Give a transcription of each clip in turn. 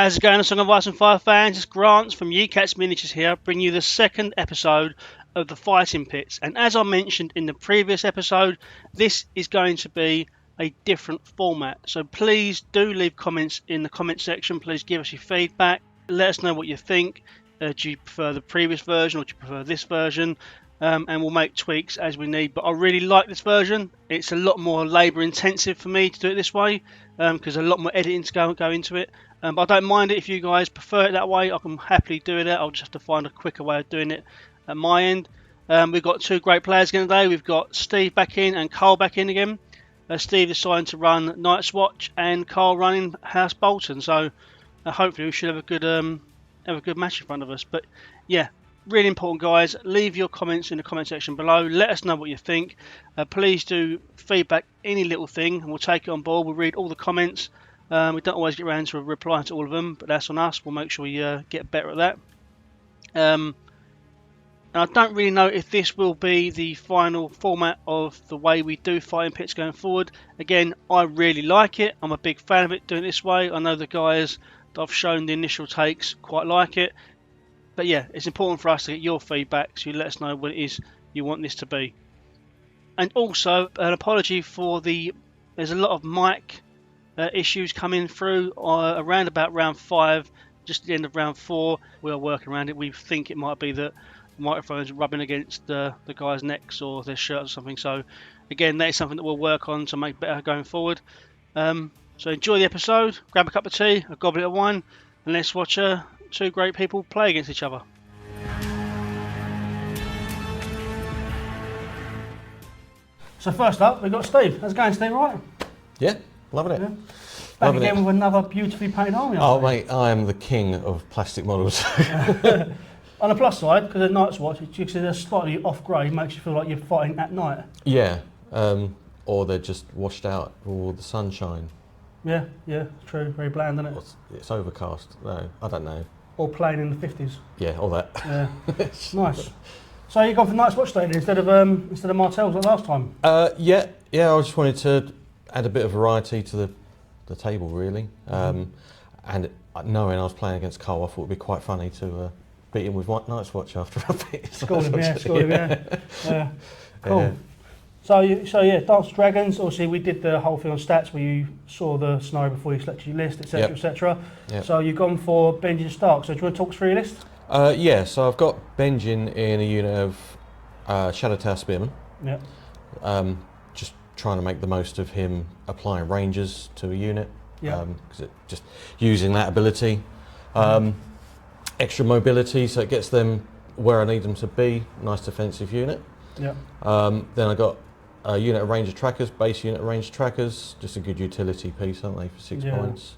How's it going, Song of Ice and Fire fans? It's Grant from Yecats Miniatures here, bringing you the second episode of the Fighting Pits. And as I mentioned in the previous episode, this is going to be a different format. So please do leave comments in the comment section. Please give us your feedback. Let us know what you think. Do you prefer the previous version or do you prefer this version? And we'll make tweaks as we need. But I really like this version. It's a lot more labour intensive for me to do it this way because a lot more editing to go into it. But I don't mind it if you guys prefer it that way. I can happily do it. I'll just have to find a quicker way of doing it at my end. We've got two great players again today. We've got Steve back in and Karl back in again. Steve decided to run Night's Watch and Karl running House Bolton. So hopefully we should have a good match in front of us. But yeah, really important, guys. Leave your comments in the comment section below. Let us know what you think. Please do feedback any little thing and we'll take it on board. We'll read all the comments. We don't always get around to replying to all of them, but that's on us. We'll make sure we get better at that. And I don't really know if this will be the final format of the way we do Fighting Pits going forward. Again, I really like it. I'm a big fan of it doing it this way. I know the guys that I've shown the initial takes quite like it. But yeah, it's important for us to get your feedback, so you let us know what it is you want this to be. And also, an apology for there's a lot of mic issues coming through around about round 5, just at the end of round 4. We are working around it. We think it might be that the microphones are rubbing against the guys' necks or their shirts or something. So again, that is something that we'll work on to make better going forward. So enjoy the episode, grab a cup of tea, a goblet of wine, and let's watch two great people play against each other. So first up, we've got Steve. How's it going, Steve? Right? Yeah, loving it. Yeah. Back again with another beautifully painted army. Oh mate, I am the king of plastic models. On the plus side, because of Night's Watch, they're slightly off-grey, makes you feel like you're fighting at night. Yeah, or they're just washed out with all the sunshine. Yeah, true. Very bland, isn't it? It's overcast. No, I don't know. Or playing in the 50s. Yeah, all that. Yeah, nice. So you've gone for Night's Watch today instead of Martells like last time? Yeah. I just wanted to add a bit of variety to the table, really. And knowing I was playing against Karl, I thought it would be quite funny to beat him with Night's Watch after I beat him. Scored him, yeah. Cool. Yeah. So yeah, Dance Dragons, obviously we did the whole thing on stats where you saw the scenario before you selected your list, etc, etc. Yep. So you've gone for Benjen Stark, so do you want to talk us through your list? Yeah, so I've got Benjen in a unit of Shadow Tower Spearmen. Yeah. Just trying to make the most of him applying rangers to a unit. Yeah. Because just using that ability. Extra mobility, so it gets them where I need them to be. Nice defensive unit. Yeah. Then I got a unit of Ranger Trackers, base unit of Ranger Trackers, just a good utility piece, aren't they, for 6 points.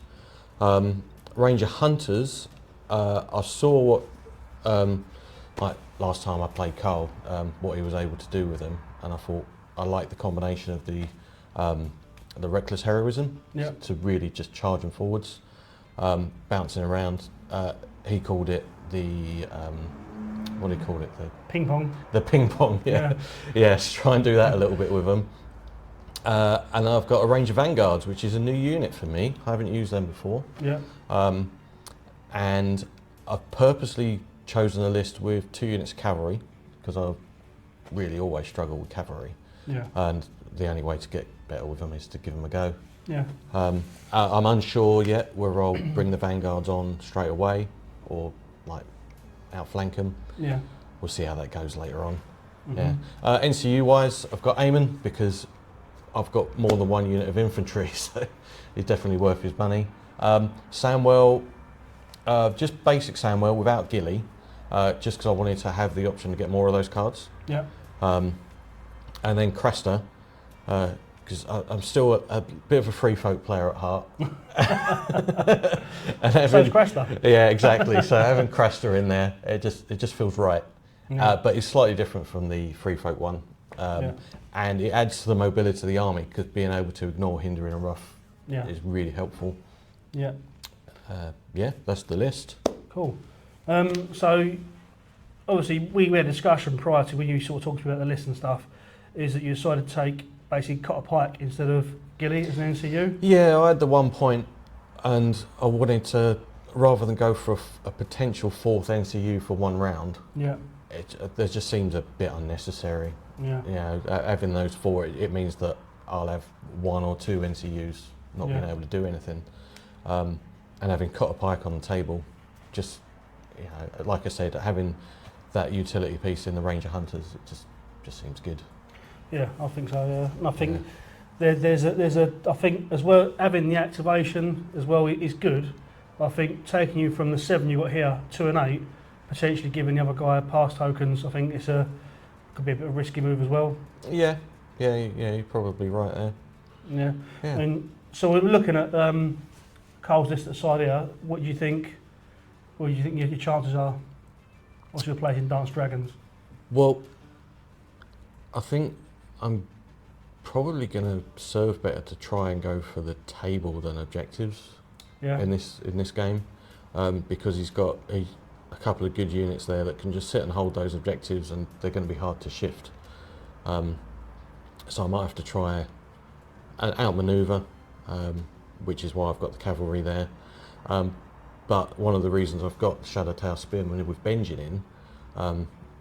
Ranger Hunters, I saw what, like last time I played Karl, what he was able to do with them, and I thought I liked the combination of the reckless heroism to really just charge them forwards, bouncing around. He called it the what do you call it? The ping pong. The ping pong, yeah. Yes, try and do that a little bit with them. And I've got a range of Vanguards, which is a new unit for me. I haven't used them before. Yeah. And I've purposely chosen a list with 2 units of cavalry because I really always struggle with cavalry. Yeah. And the only way to get better with them is to give them a go. Yeah. I'm unsure yet whether I'll bring the Vanguards on straight away or like outflank them. Yeah. We'll see how that goes later on. Yeah. NCU wise, I've got Aemon because I've got more than 1 unit of infantry, so he's definitely worth his money. Samwell, just basic Samwell without Gilly, just because I wanted to have the option to get more of those cards. Yeah. And then Craster, because I'm still a bit of a free folk player at heart. And so's Craster. Yeah, exactly. So having Craster in there, it just feels right. Yeah. But it's slightly different from the free folk one, and it adds to the mobility of the army because being able to ignore hindering and rough is really helpful. Yeah. Yeah, that's the list. Cool. So obviously we had a discussion prior to when you sort of talked about the list and stuff, is that you decided to take basically Cotter Pyke instead of Gilly as an NCU? Yeah, I had the 1 point and I wanted to rather than go for a potential 4th NCU for 1 round, there just seems a bit unnecessary. Yeah. You know, having those 4, it means that I'll have 1 or 2 NCUs not being able to do anything, and having Cotter Pyke on the table, just, you know, like I said, having that utility piece in the Ranger Hunters, it just seems good. Yeah, I think so. Yeah, and I think there's a I think as well, having the activation as well is good. I think taking you from the 7 you got here to an 8, potentially giving the other guy pass tokens, I think could be a bit of a risky move as well. Yeah, you're probably right there. Yeah. And so we're looking at Karl's list at the side here. What do you think? What do you think your chances are? What's your place in Dance Dragons? Well, I think I'm probably going to serve better to try and go for the table than objectives in this game, because he's got a couple of good units there that can just sit and hold those objectives, and they're going to be hard to shift. So I might have to try and outmaneuver, which is why I've got the cavalry there. But one of the reasons I've got the Shadowtail Spearmen with Benjen in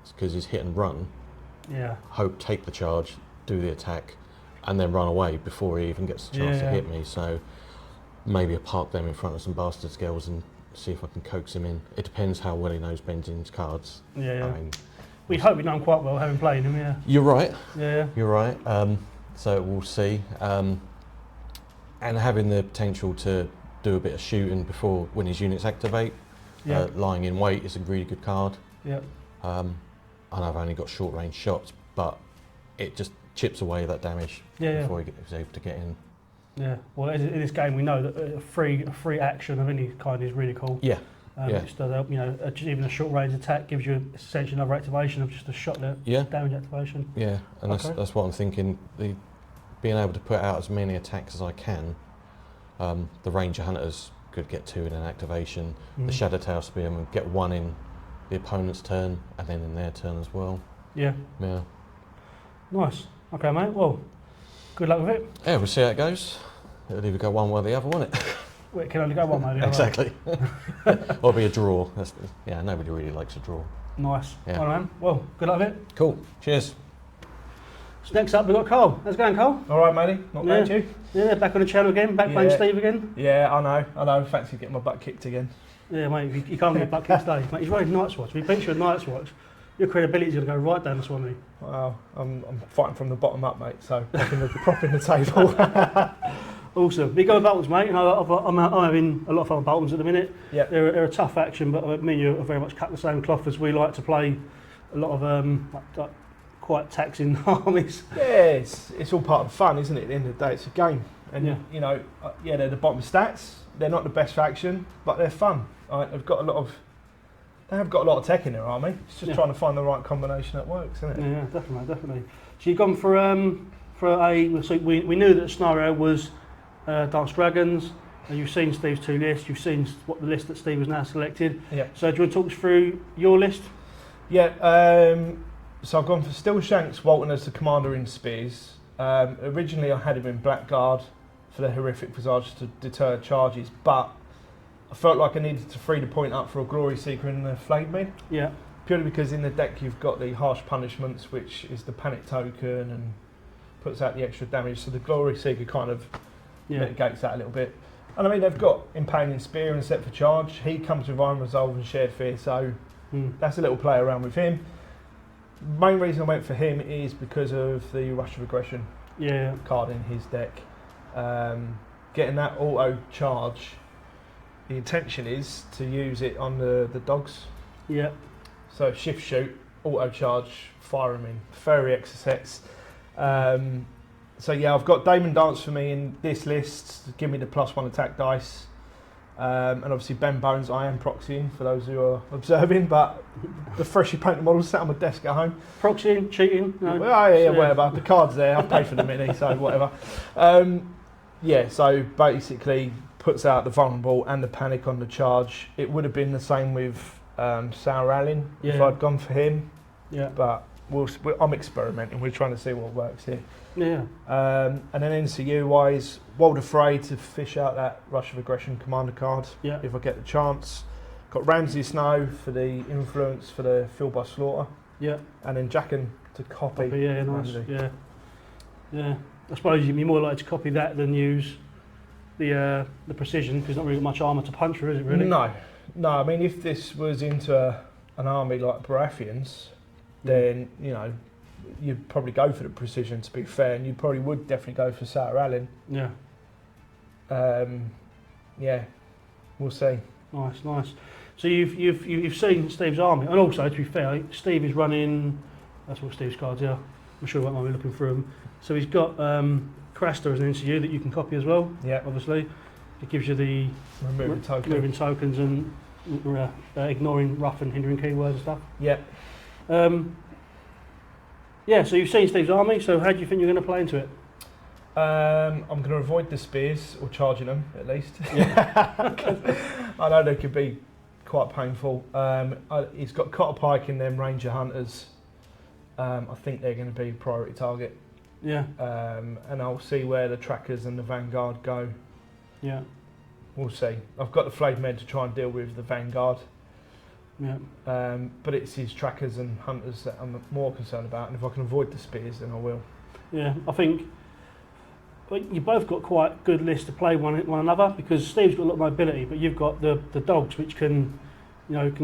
is because he's hit and run. Yeah. Hope take the charge, do the attack, and then run away before he even gets the chance to hit me. So maybe I park them in front of some bastard girls and see if I can coax him in. It depends how well he knows Benjen's cards. Yeah. I mean, we hope we know him quite well, having played him. Yeah. You're right. Yeah. You're right. So we'll see. And having the potential to do a bit of shooting before when his units activate. Lying in wait is a really good card. Yeah. And I've only got short range shots, but it just chips away that damage before he was able to get in. Yeah. Well, in this game, we know that a free action of any kind is really cool. Yeah. It does help. You know, even a short range attack gives you essentially another activation of just a shot there. Yeah. Damage activation. Yeah, and that's what I'm thinking. Being able to put out as many attacks as I can. The Ranger Hunters could get 2 in an activation. The Shadowtail Spearmen get 1 in the opponent's turn and then in their turn as well. Yeah. Yeah. Nice. Okay, mate. Well, good luck with it. Yeah, we'll see how it goes. It'll either go one way or the other, won't it? Well, it can only go one way. Exactly. Or be a draw. Nobody really likes a draw. Nice. Yeah. All right, man. Well, good luck with it. Cool. Cheers. So next up, we've got Karl. How's it going, Karl? All right, matey. Not bad, you? Yeah, back on the channel again. Back playing Steve again. Yeah, I know. Fancy getting my butt kicked again. Yeah, mate. You can't get your butt kicked today. Mate, he's wearing Night's Watch. If he beats you a Night's Watch, your credibility's going to go right down the Swanee. Well, I'm fighting from the bottom up, mate. So propping the table. Awesome. Big old Boltons, mate. You know, I'm having a lot of fun with Boltons at the minute. Yeah. They're a tough action, but me and you are very much cut the same cloth as we like to play a lot of quite taxing armies. Yeah, it's all part of the fun, isn't it? At the end of the day, it's a game. And you know, they're the bottom stats. They're not the best faction, but they're fun. Right? They have got a lot of tech in their army. It's just trying to find the right combination that works, isn't it? Yeah, definitely. So you've gone for so we knew that the scenario was Dance Dragons, and you've seen Steve's 2 lists. You've seen what the list that Steve has now selected. Yeah. So do you want to talk us through your list? Yeah. So I've gone for Steelshanks, Walton as the commander in Spears. Originally I had him in Blackguard for the horrific visage to deter charges, but I felt like I needed to free the point up for a Glory Seeker in the Flayed me. Yeah. Purely because in the deck you've got the Harsh Punishments, which is the panic token and puts out the extra damage, so the Glory Seeker kind of mitigates that a little bit. And I mean, they've got Impaling Spear and Set for Charge. He comes with Iron Resolve and Shared Fear, so that's a little play around with him. Main reason I went for him is because of the Rush of Aggression card in his deck. Getting that auto charge, the intention is to use it on the dogs. Yeah. So shift shoot, auto charge, fire them in. Fairy exercise. So yeah, I've got Damon Dance for me in this list to give me the +1 attack dice. And obviously Ben Bones I am proxying for those who are observing, but the freshly painted models sat on my desk at home. Proxying, cheating? No. Well, whatever. The card's there, I've paid for the mini, so whatever. So basically puts out the vulnerable and the panic on the charge. It would have been the same with Sour Allen if I'd gone for him. Yeah. But I'm experimenting. We're trying to see what works here. Yeah. And then NCU wise, Walda Frey to fish out that rush of aggression commander card. Yeah. If I get the chance. Got Ramsay Snow for the influence for the fill by slaughter. Yeah. And then Jaquen to copy. Yeah, nice. Ramsay. Yeah. Yeah. I suppose you'd be more likely to copy that than use the precision, because it's not really got much armour to punch through, is it really? No. I mean, if this was into an army like Baratheon's, then you'd probably go for the precision. To be fair, and you probably would definitely go for Sutter Allen. Yeah. Yeah. We'll see. Nice. So you've seen Steve's army, and also to be fair, Steve is running. That's what Steve's cards are. I'm sure you won't mind me looking through them. So he's got Craster as an NCU that you can copy as well. Yeah. Obviously, it gives you the removing tokens and ignoring rough and hindering keywords and stuff. Yeah. Yeah. So you've seen Steve's army. So how do you think you're going to play into it? I'm going to avoid the spears, or charging them at least. Yeah. I know they could be quite painful. He's got Cotter, Pyke and then Ranger Hunters. I think they're going to be a priority target. Yeah. And I'll see where the trackers and the Vanguard go. Yeah. We'll see. I've got the Flayed men to try and deal with the Vanguard. Yeah. But it's his trackers and hunters that I'm more concerned about. And if I can avoid the spears, then I will. Yeah. I think you've both got quite good lists to play one another, because Steve's got a lot of mobility, but you've got the dogs which can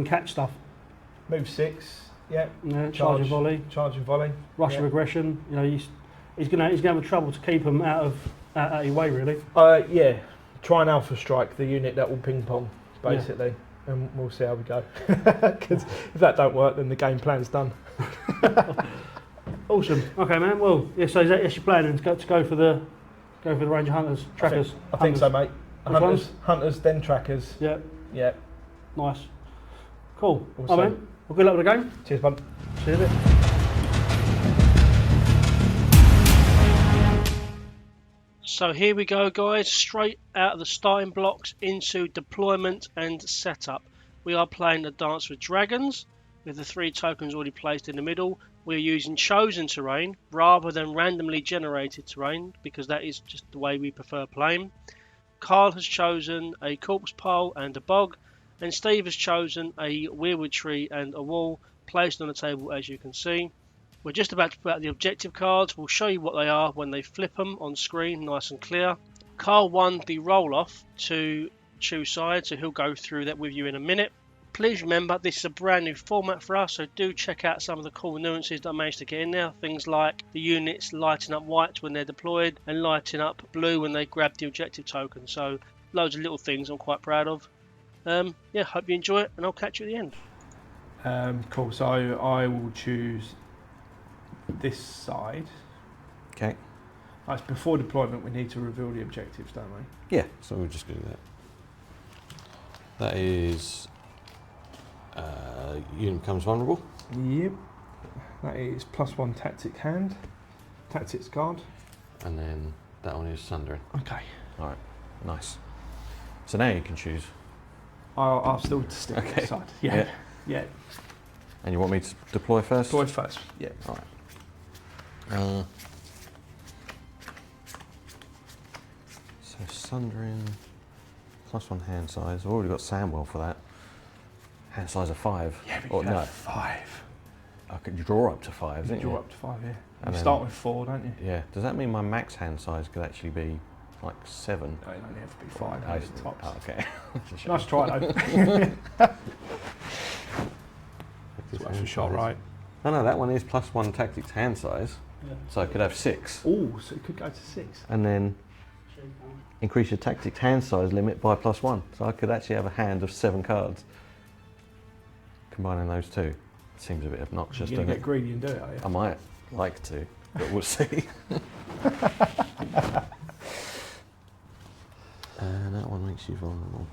catch stuff. Move 6, yeah. Charge and volley. Rush of aggression. He's gonna have trouble to keep them out of your way, really. Yeah. Try an alpha strike, the unit that will ping pong, basically, and we'll see how we go. Because if that don't work, then the game plan's done. Awesome. Okay, man. Well, yeah. So that's your plan, and to go for the Ranger Hunters, trackers. I think so, mate. Hunters, then trackers. Yeah. Yeah. Nice. Cool. All right, man. Well, good luck with the game. Cheers, bud. See you in a bit. So here we go, guys. Straight out of the starting blocks into deployment and setup. We are playing the Dance with Dragons with the 3 tokens already placed in the middle. We're using chosen terrain rather than randomly generated terrain, because that is just the way we prefer playing. Karl has chosen a corpse pile and a bog, and Steve has chosen a weirwood tree and a wall placed on the table, as you can see. We're just about to put out the objective cards. We'll show you what they are when they flip them on screen, nice and clear. Karl won the roll-off to choose sides, so he'll go through that with you in a minute. Please remember, this is a brand new format for us, so do check out some of the cool nuances that I managed to get in there. Things like the units lighting up white when they're deployed and lighting up blue when they grab the objective token. So loads of little things I'm quite proud of. Yeah, hope you enjoy it, and I'll catch you at the end. Cool, so I will choose this side. Okay. It's before deployment, we need to reveal the objectives, don't we? Yeah, so we'll just do that. That is... unit becomes vulnerable. Yep. That is +1 tactics card. And then that one is sundering. Okay. Alright, nice. So now you can choose. I'll still stick with this side. Yeah. And you want me to deploy first? Deploy first, yeah. Alright. So sundering, +1 hand size. I've already got Samwell for that. Hand size of 5. Yeah, but you have 5. I could draw up to 5, You didn't draw you? up to 5, yeah. And You start with 4, don't you? Yeah. Does that mean my max hand size could actually be like 7? No, it only have to be 5. Oh, Those are tops. oh, okay. Nice try, though. That's worth a shot, right? No, that one is +1 tactics hand size. Yeah. So I could have 6. Oh, so it could go to 6. And then increase your tactics hand size limit by +1. So I could actually have a hand of 7 cards. Combining those two. Seems a bit obnoxious, You're doesn't going to it? get greedy and do it, are you? I might like to, but we'll see. And that one makes you vulnerable.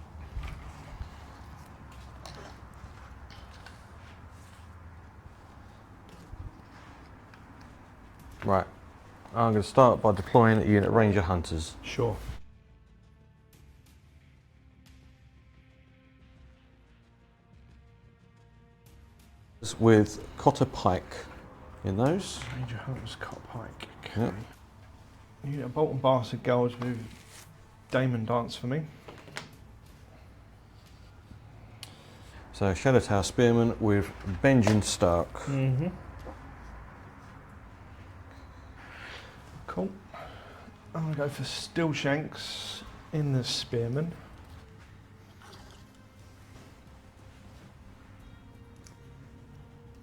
Right, I'm going to start by deploying a unit Ranger Hunters. Sure. With Cotter Pyke in those. Ranger Hunters, Cotter, Pyke. Okay. Yep. Unit of Bolton Bastard Girls with Damon dance for me. So Shadow Tower Spearmen with Benjen Stark. Mm-hmm. Cool. I'm going to go for Steelshanks in the Spearmen.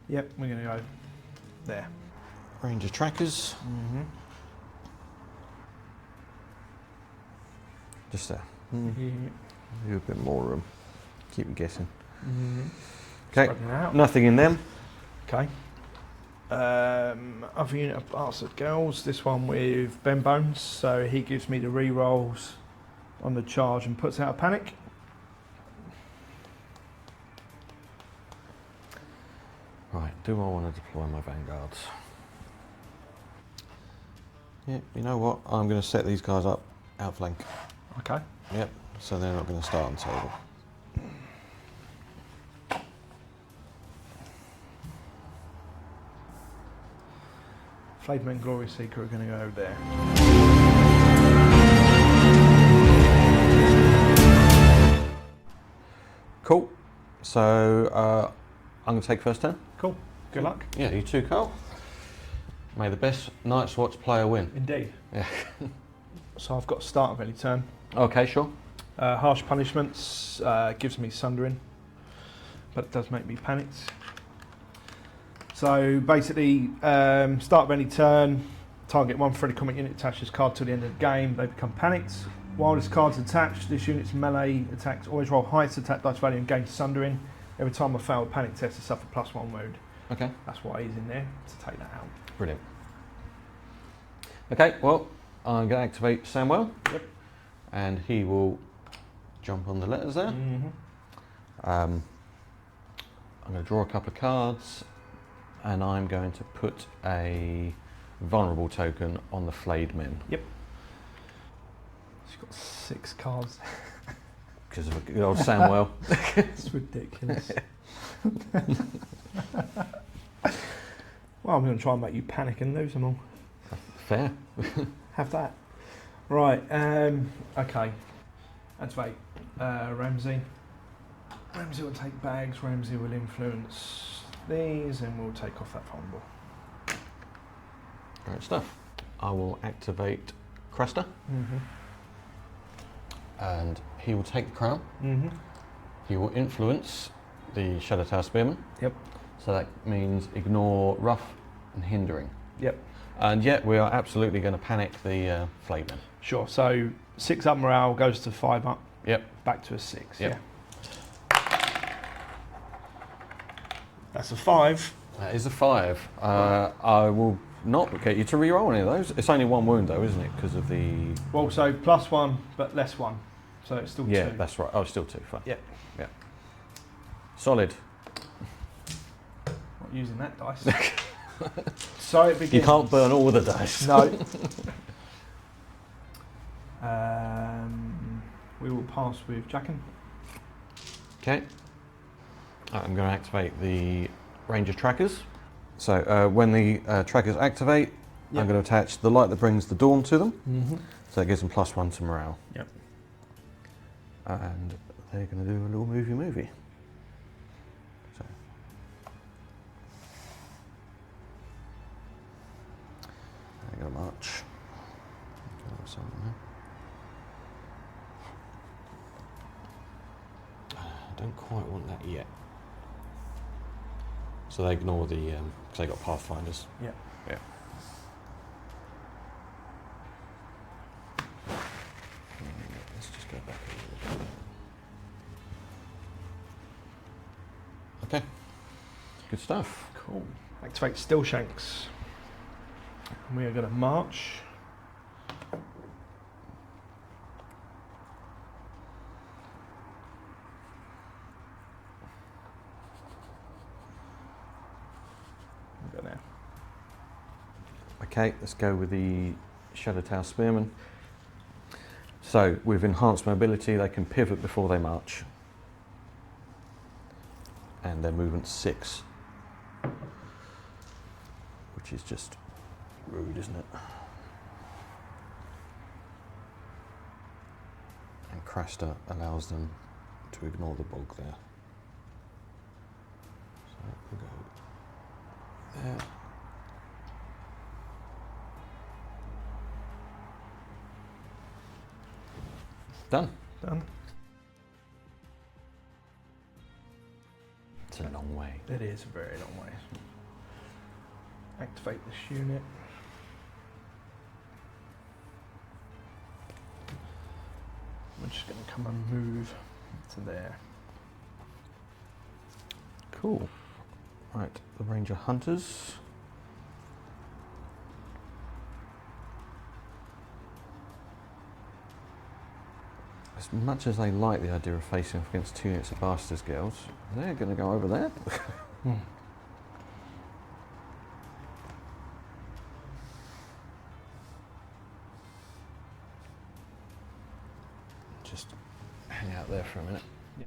Yep, we're going to go there. Ranger Trackers. Mm-hmm. Just there. Mm-hmm. Do a bit more room. Keep me guessing. Mm-hmm. Okay, nothing in them. Okay. Other unit of Bastard Girls, this one with Ben Bones, so he gives me the re-rolls on the charge and puts out a panic. Right, do I want to deploy my Vanguards? Yeah, you know what? I'm going to set these guys up outflank. Okay. Yep, so they're not going to start on table. Flayed Men Glory Seeker are going to go there. Cool. So I'm going to take first turn. Cool. Good luck. Yeah, you too, Karl. May the best Night's Watch player win. Indeed. Yeah. So I've got start of any turn. Okay, sure. Harsh punishments gives me sundering, but it does make me panicked. So basically, start of any turn, target one Freddy Comic unit attaches card till the end of the game. They become panicked. While this card's attached, this unit's melee attacks always roll highest attack dice value and gain sundering. Every time I fail a panic test, I suffer +1 wound. Okay. That's why he's in there, to take that out. Brilliant. Okay, well, I'm going to activate Samwell. Yep. And he will jump on the letters there. Mm-hmm. I'm going to draw a couple of cards, and I'm going to put a vulnerable token on the Flayed men. Yep. She's got 6 cards. Because of a good old Samwell. It's ridiculous. Well, I'm going to try and make you panic and lose them all. Fair. Have that. Right, okay. Activate Ramsay. Ramsay will take bags, Ramsay will influence these, and we'll take off that vulnerable. Great stuff. I will activate Craster, Mm-hmm. and he will take the crown. Mm-hmm. He will influence the Shadow Tower Spearmen. Yep. So that means ignore rough and hindering. Yep. And yet we are absolutely going to panic the Flayed men. Sure, so 6 up morale goes to 5 up. Yep. Back to a 6, Yep. yeah. That's a 5. That is a 5. I will not get you to re-roll any of those. It's only 1 wound though, isn't it? Because of the... Well, so +1, but less 1. So it's still 2. Yeah, that's right. Oh, still 2. Fine. Yep. Yeah. Solid. Not using that dice. So it begins. You can't burn all the dice. No. We will pass with Jaquen. Okay. I'm going to activate the Ranger Trackers. So when the trackers activate, Yep. I'm going to attach the light that brings the dawn to them. Mm-hmm. So it gives them +1 to morale. Yep. And they're going to do a little movie. So. They're going to march. I don't quite want that yet. So they ignore the, because they got Pathfinders. Yeah. Yeah. Let's just go back a little bit. Okay. Good stuff. Cool. Activate Steelshanks. And we are going to march. Go there. Okay, let's go with the Shadow Tower Spearmen. So, with enhanced mobility, they can pivot before they march. And their movement's 6. which is just rude, isn't it? And Craster allows them to ignore the bog there. So we'll go there. Done. Done. It's a long way. It is a very long way. Activate this unit. We're just going to come and move to there. Cool. Right, the Ranger Hunters. As much as they like the idea of facing off against 2 units of Bastards Girls, they're going to go over there. Just hang out there for a minute. Yeah.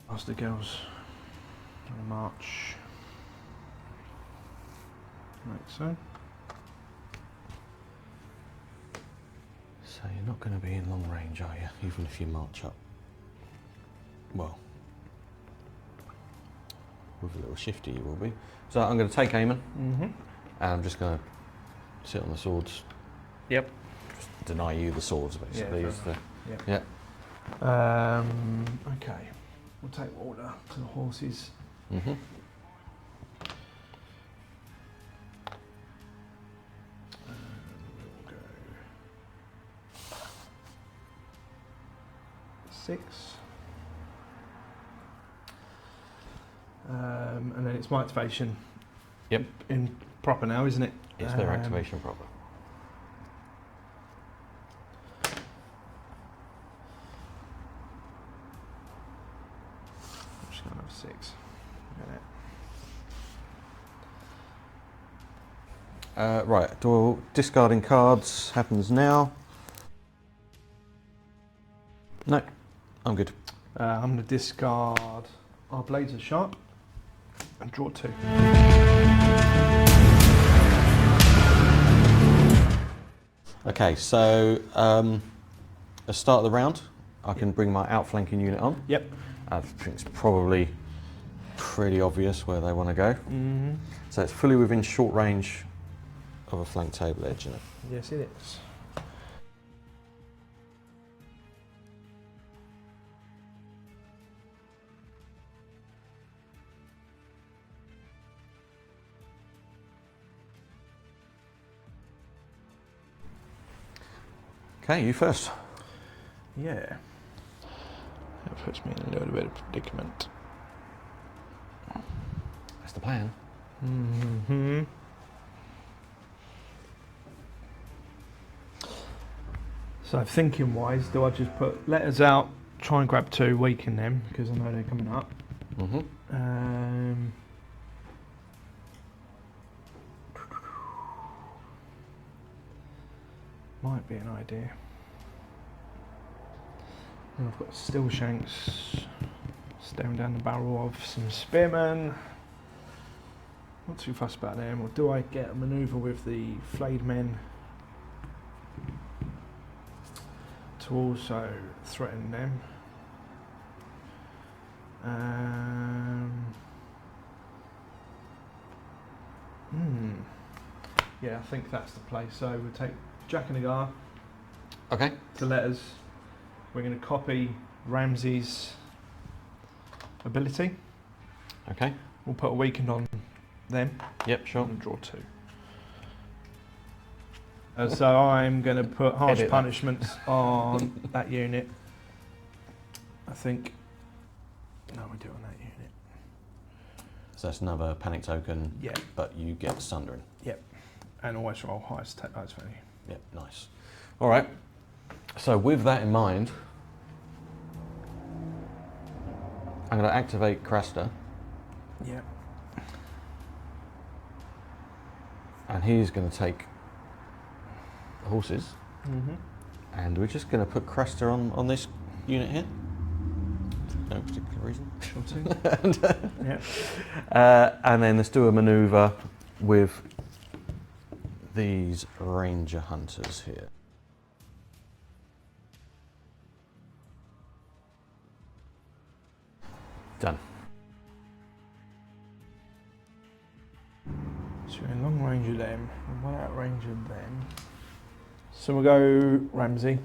Bastard Girls on a march. Like so. So you're not going to be in long range, are you? Even if you march up. Well, with a little shifty you will be. So I'm going to take Aemon, and I'm just going to sit on the swords. Yep. Just deny you the swords, basically. Yeah. Okay. We'll take Walda to the horses. Mm-hmm. We'll go 6. And then it's my activation. Yep. In proper now, isn't it? It's their activation proper. I'm just going to have 6. Right, discarding cards happens now. No, I'm good. I'm going to discard our blades are sharp and draw 2. Okay, so at the start of the round, I can bring my outflanking unit on. Yep. I think it's probably pretty obvious where they want to go. Mm-hmm. So it's fully within short range of a flank table edge, isn't it? Yes, it is. Okay, you first. Yeah. That puts me in a little bit of predicament. That's the plan. Mm-hmm. So thinking wise, do I just put letters out, try and grab 2, weaken them, because I know they're coming up. Mm-hmm. Might be an idea. And I've got Steelshanks staring down the barrel of some Spearmen. Not too fussed about them. Or do I get a manoeuvre with the Flayed men to also threaten them? Yeah, I think that's the play. So we'll take Jaquen H'Ghar Okay. to letters. We're going to copy Ramsay's ability. Okay. We'll put a weakened on them. Yep, sure. And draw 2. So I'm going to put harsh Edit that. punishments on that unit. I think. No, we do it on that unit. So that's another panic token, Yeah. but you get sundering. Yep. And always roll highest value. Yep, nice. All right. So with that in mind, I'm going to activate Craster, Yep. and he's going to take the horses, Mm-hmm. and we're just going to put Craster on this unit here. no particular reason. Shooting. And then let's do a manoeuvre with these Ranger Hunters here. Done. So we're in long range of them, and one out range of them. So we'll go Ramsay.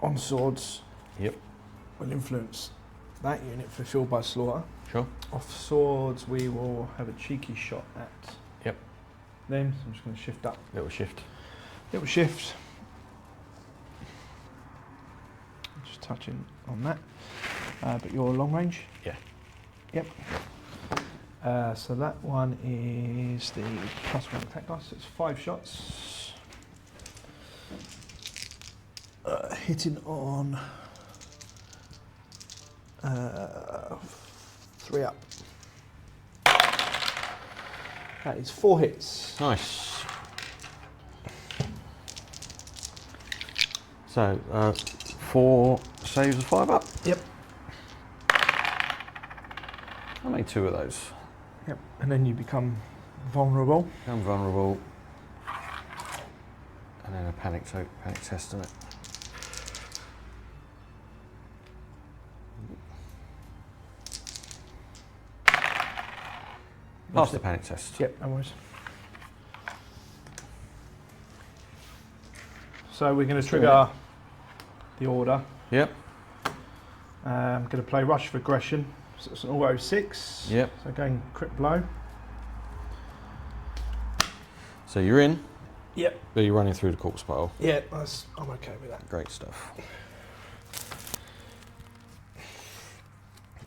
On swords. Yep. Will influence that unit for fuel by slaughter. Sure. Off swords, we will have a cheeky shot at them. So I'm just going to shift up. Little shift. Little shift. Just touching on that. But you're long range? Yeah. Yep. So that one is the +1 attack dice. It's 5 shots. Hitting on 3 up. That is 4 hits. Nice. So 4 saves of 5 up. Yep. I made 2 of those. Yep. And then you become vulnerable. I'm vulnerable. And then a panic test on it. Pass the panic test. Yep, no worries. So we're going to trigger the order. Yep. I'm going to play Rush of Aggression. So it's an auto 6. Yep. So going crit blow. So you're in, Yep. but you're running through the corpse pile. Yeah, I'm okay with that. Great stuff.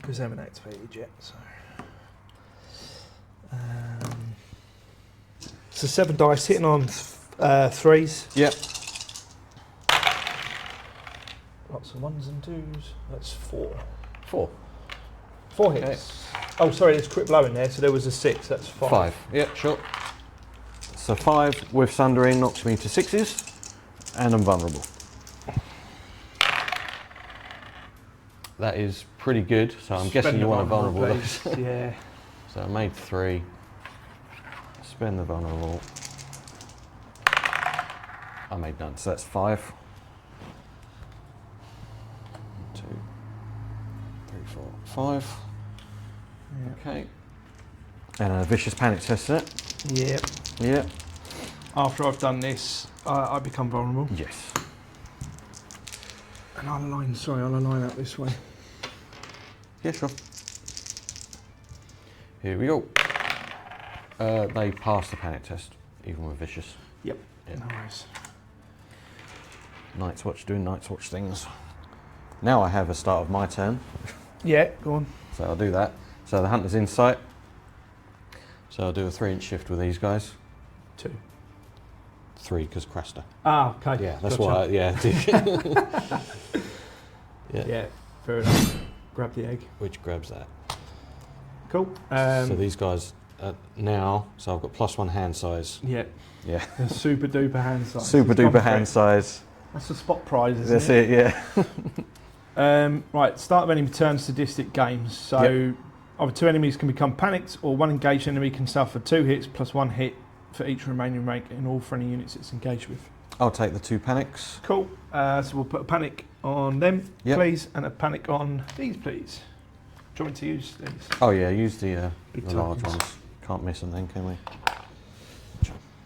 Because they haven't activated yet, so. So 7 dice hitting on 3s. Yep. Lots of 1s and 2s. That's 4. 4. 4 hits. Oh, sorry, there's crit blow in there, so there was a 6. That's 5. 5. Yep, sure. So 5 with Sundering knocks me to 6s, and I'm vulnerable. That is pretty good, so I'm guessing you want a vulnerable. Please. Yeah. So I made 3. Spend the vulnerable. I made none, so that's 5. 1, 2, 3, 4, 5. Yeah. Okay. And a vicious panic test in it. Yep. Yep. After I've done this, I become vulnerable. Yes. And I'll align out this way. Yeah, sure. Here we go. They pass the panic test, even with vicious. Yep. Yeah. Nice. Night's Watch doing Night's Watch things. Now I have a start of my turn, Yeah, go on. so I'll do that. So the hunter's in sight. So I'll do a 3-inch shift with these guys. 2. 3 because Craster. Ah, okay. Yeah, that's Gotcha. why. Yeah. Yeah. Yeah, fair enough. Grab the egg. Which grabs that. Cool. So these guys now. So I've got +1 hand size. Yeah. Yeah. A super duper hand size. Super It's gone duper for hand it. size. That's the spot prize, isn't That's it. Yeah. Right, start of enemy turn sadistic games. So either 2 enemies can become panicked, or 1 engaged enemy can suffer 2 hits plus 1 hit for each remaining rank in all friendly units it's engaged with. I'll take the 2 panics. Cool. So we'll put a panic on them, Yep. please, and a panic on these, please. Do you want me to use these? Oh yeah, use the Big large tokens. ones. Can't miss them then, can we?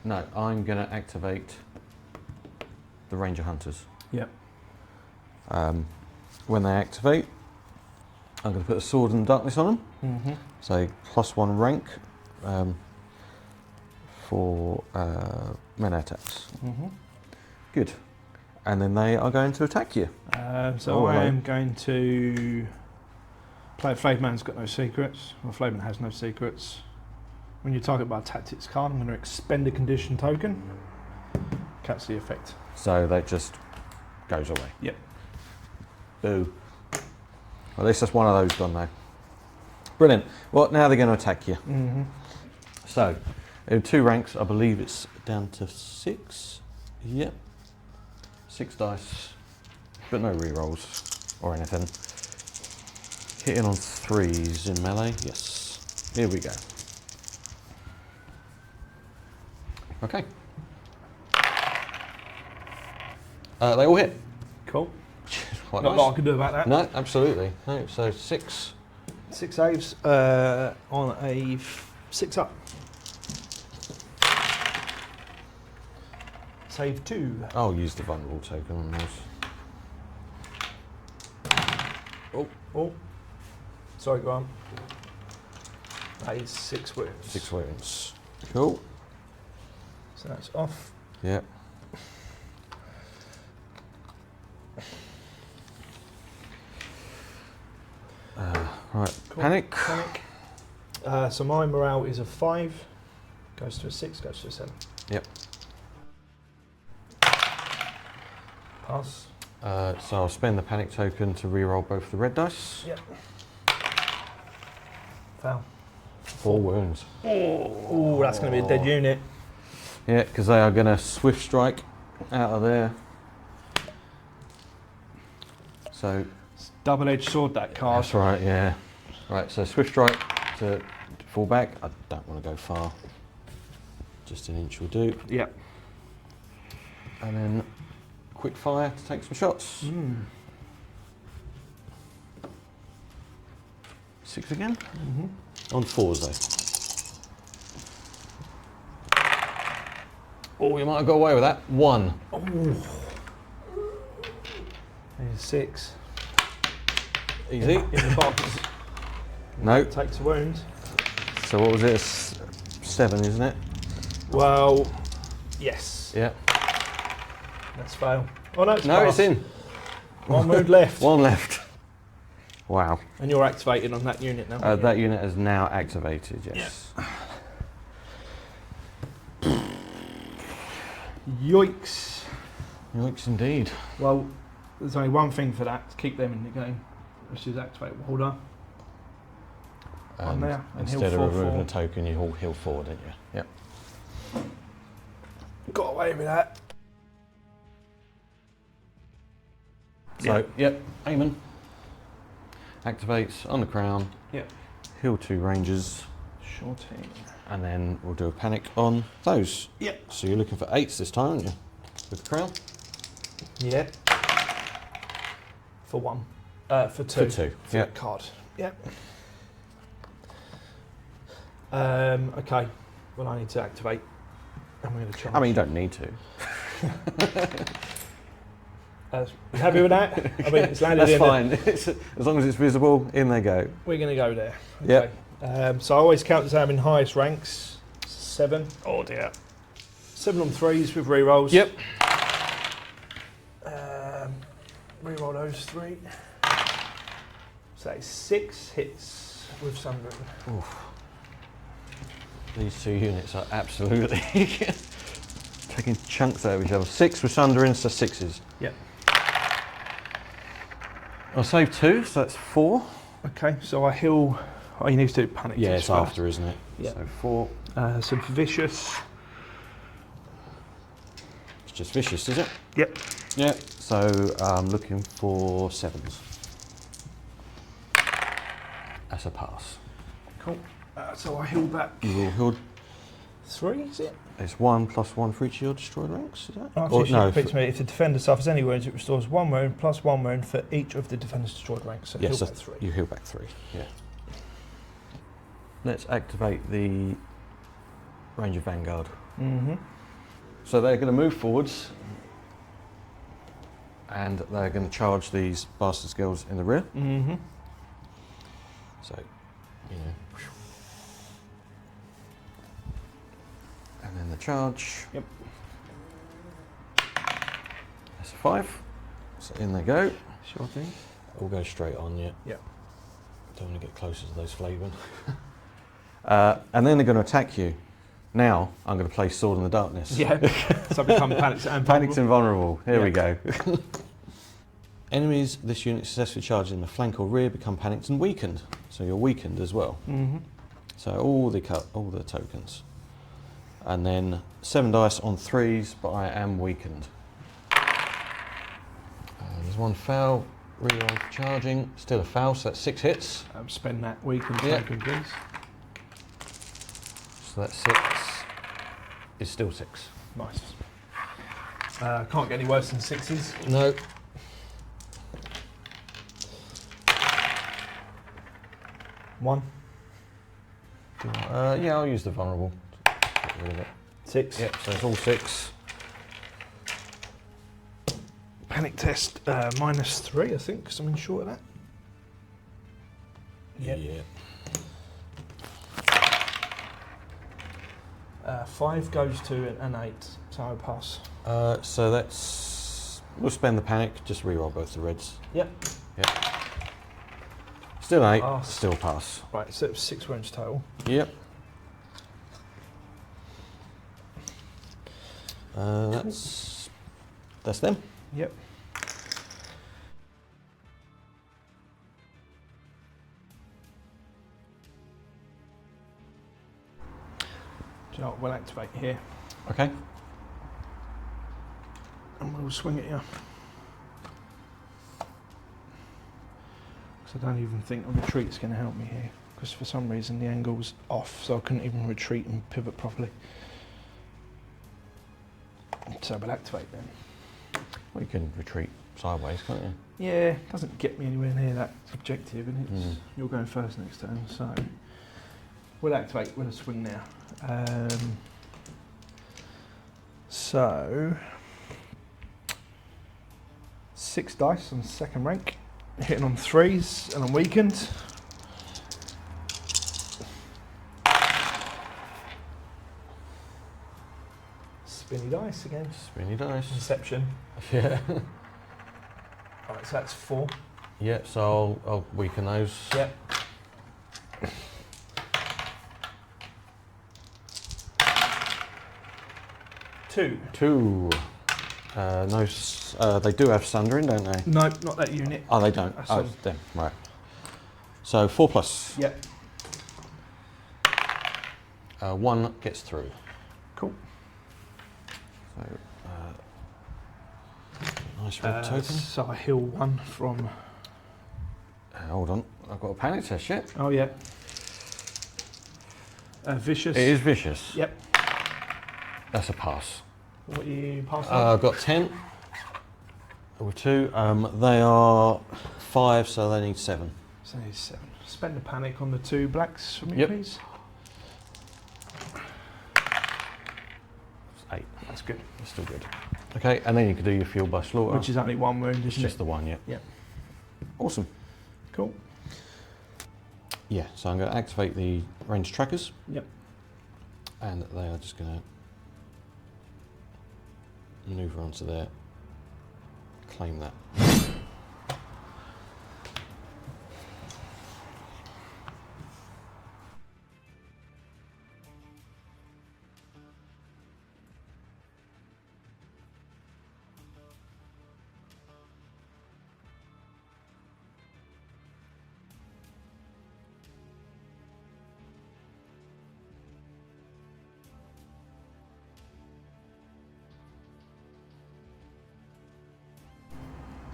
No, I'm going to activate the Ranger Hunters. Yep. When they activate, I'm going to put a Sword in the Darkness on them. Mm-hmm. So +1 rank for melee attacks. Mm-hmm. Good. And then they are going to attack you. So I hello. am going to play Flayed Man's got no secrets. Well, Flayed Man has no secrets. When you target by a tactics card, I'm going to expend a condition token. Cancel the effect. So that just goes away. Yep. Boo. Well, at least that's one of those done though. Brilliant. Well, now they're going to attack you. Mm-hmm. So, in 2 ranks, I believe it's down to 6. Yep. 6 dice, but no re-rolls or anything. Hitting on 3s in melee, yes. Here we go. Okay. They all hit. Cool. Quite Not a nice. lot I can do about that. No, absolutely. No, so 6. 6 saves on a 6 up. Save 2. I'll use the vulnerable token on those. Oh. Sorry, Grant. That is 6 wounds. 6 wounds. Cool. So that's off. Yep. Right, Cool. panic. So my morale is a 5. Goes to a 6, goes to a 7. Yep. Pass. So I'll spend the panic token to reroll both the red dice. Yep. Foul. 4 wounds. Oh, that's going to be a dead unit. Yeah, because they are going to swift strike out of there. So It's double-edged sword, that card. that's right, yeah. Right, so swift strike to fall back. I don't want to go far. Just an inch will do. Yep. And then quick fire to take some shots. 6 again. On 4s though. Oh, we might have got away with that. 1. There's 6. Easy. In the box. No. Takes a wound. So what was it? 7, isn't it? Well, yes. Yeah. Let's fail. Oh no, it's No, pass. it's in. 1 wound left. 1 left. Wow. And you're activated on that unit now. That unit is now activated, yes. Yoicks. Yikes indeed. Well, there's only one thing for that, to keep them in the game, which is activate Walda. And there, and instead heal of removing 4/4. a token, you all heal 4, didn't you? Yep. Got away with that. So, yep, Aemon activates on the crown, Yep. heal 2 rangers, Sure thing. and then we'll do a panic on those. Yep. So you're looking for 8s this time, aren't you? With the crown? Yeah. For 1. For 2. For 2, For yep. the card. Yep. Okay. Well, I need to activate. I'm going to charge. I mean, you don't need to. You happy with that? I mean, it's landed That's in. fine. As long as it's visible, in they go. We're going to go there. Yep. Okay. So I always count as having highest ranks. 7. Oh dear. 7 on 3s with rerolls. Yep. Reroll those 3. So that's 6 hits with Sundering. Oof. These 2 units are absolutely taking chunks out of each other. 6 with Sunderings, so 6s. Yep. I'll save 2, so that's 4. Okay, so I heal. Oh, you need to do panic. Yeah, first. it's after, isn't it? Yeah. So 4. So vicious. It's just vicious, is it? Yep. Yeah. So I'm looking for 7s. That's a pass. Cool. So I heal back You will heal. 3, is it? It's 1 + 1 for each of your destroyed ranks, is that? After Or, no, me, if the defender suffers any wounds, it restores 1 wound plus 1 wound for each of the defender's destroyed ranks. So yes, heal back 3. you heal back 3. Yeah. Let's activate the Ranger Vanguard. So they're going to move forwards, and they're going to charge these bastard girls in the rear. So, you know. And then the charge. Yep. That's a 5. So in they go. Sure thing. All go straight on, yeah. Yep. Don't want to get closer to those Flayed. And then they're going to attack you. Now, I'm going to play Sword in the Darkness. Yeah. So I become panicked and Panicked and vulnerable. Here we Yeah. go. Enemies this unit successfully charged in the flank or rear become panicked and weakened. So you're weakened as well. So all the tokens. And then 7 dice on 3s, but I am weakened. There's 1 foul. Reroll for charging. Still a foul, so that's 6 hits. Spend that weakened Yep. token, please. So that's 6. Is still 6. Nice. Can't get any worse than 6s. No. One. Yeah, I'll use the vulnerable. Get rid of it. 6. Yep, so it's all 6. Panic test -3, I think, something short of that. Yep. Yeah. 5 goes to an 8, so I pass. So that's... We'll spend the panic, just reroll both the reds. Yep. Yep. Still an 8, Pass. still pass. Right, so it's 6 wounds total. Yep. That's them. Yep. Do you know what, we'll activate here Okay. and we'll swing at you. Because I don't even think a retreat's going to help me here. Because for some reason the angle's off, so I couldn't even retreat and pivot properly. So we'll activate then. Well, you can retreat sideways, can't you? Yeah, it doesn't get me anywhere near that objective, and it's you're going first next turn, so we'll activate with a swing now. So 6 dice on second rank, hitting on 3s, and I'm weakened. Spinny dice again. Spinny dice. Inception. Yeah. Right, so that's 4. Yep, so I'll weaken those. Yep. Two. 2. They do have sundering, don't they? No, not that unit. Oh, they don't. That's Oh, on. it's them. Right. So 4 plus. Yep. 1 gets through. Cool. So, nice red token. So I heal 1 from. Hold on, I've got a panic test yet. Oh yeah. Vicious. It is vicious. Yep. That's a pass. What are you passing? I've got 10 with 2. They are 5, so they need 7. So he's 7. Spend the panic on the 2 blacks for me, Yep. please. 8. That's good. That's still good. Okay, and then you can do your fuel by slaughter. Which is only 1 wound, It's isn't just it? the 1, yeah. Yep. Awesome. Cool. Yeah, so I'm going to activate the range trackers, Yep. and they are just going to manoeuvre onto there, claim that.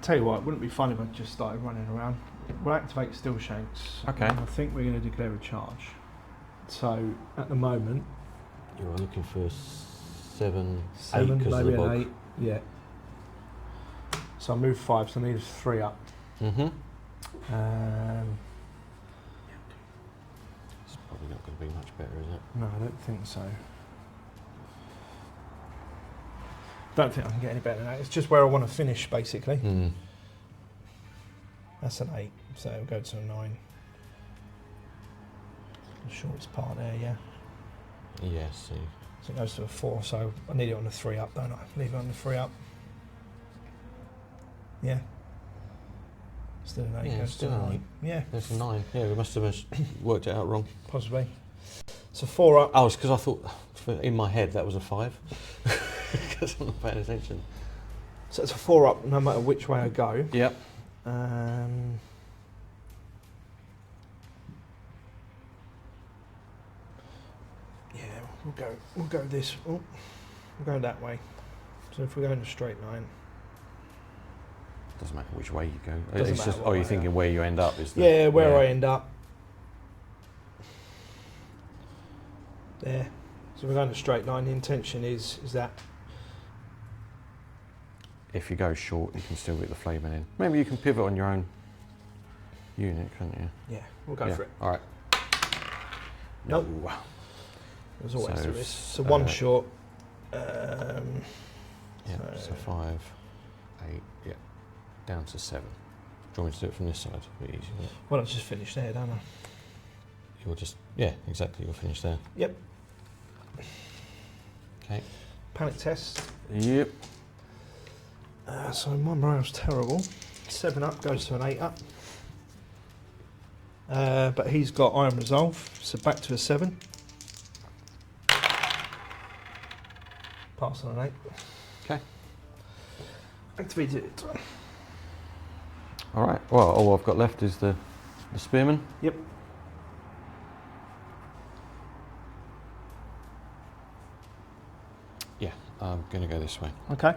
Tell you what, it wouldn't be fun if I just started running around. We'll activate Steelshanks. Okay. I think we're going to declare a charge. So at the moment, You are looking for 7, 7, 8 because of the maybe bog. an 8. Yeah. So I move 5, so I need 3 up. Mm-hmm. It's probably not going to be much better, is it? No, I don't think so. Don't think I can get any better than that. It's just where I want to finish, basically. Mm. That's an 8, so it'll go to a 9. The shortest part there, yeah. Yeah, see. So it goes to a 4, so I need it on the 3 up, don't I? Leave it on the 3 up. Yeah. Still an 8, Yeah, goes still to a an 9. Yeah, There's a 9. Yeah, we must have worked it out wrong. possibly. So 4 up. Oh, it's because I thought, in my head, that was a 5. Because I'm not paying attention. So it's a 4 up no matter which way I go. Yep. Yeah, we'll go this. Oh, we'll go that way. So if we go in a straight line. Doesn't matter which way you go. Doesn't It's matter just, what way, you're thinking where you end up is the... Yeah, where I end up. There. So we're going a straight line. The intention is that. If you go short, you can still get the Flayed in. Maybe you can pivot on your own unit, can't you? Yeah, we'll go for it. All right. Nope. No. There's always So the risk. So one short. Yeah, so 5, 8, yeah, down to 7. Do you want me to do it from this side? A bit easier. Well, I've just finished there, don't I? You'll just, yeah, exactly, you'll finish there. Yep. Okay. Panic test. Yep. So my morale's terrible. 7 up goes to an 8 up. But he's got Iron Resolve, so back to a 7. Pass on an 8. Okay. Activate it. All right, well, all I've got left is the Spearmen. Yep. Yeah, I'm going to go this way. Okay.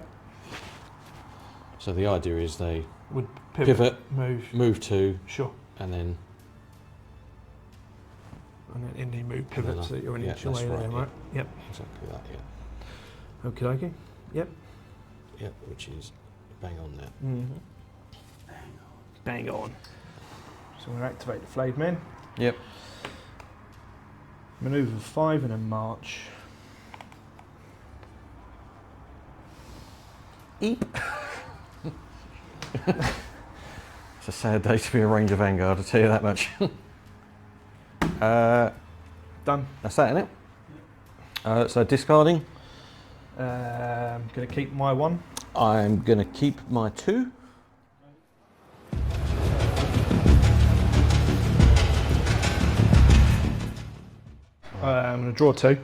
So the idea is they Would pivot, move. move 2, Sure. and then... And then Indy move And pivot then so that you're an yeah, inch away that's there, right, right? Yep. Exactly that, yeah. Okay, okay. Yep. Yeah, which is bang on there. Mm-hmm. Bang on. So we'll activate the Flayed men. Yep. Manoeuvre 5 and then march. Eep. It's a sad day to be a Ranger Vanguard, I'll tell you that much. Done. That's that, isn't it? So discarding. Going to keep my 1. I'm going to keep my 2. I'm going to draw 2.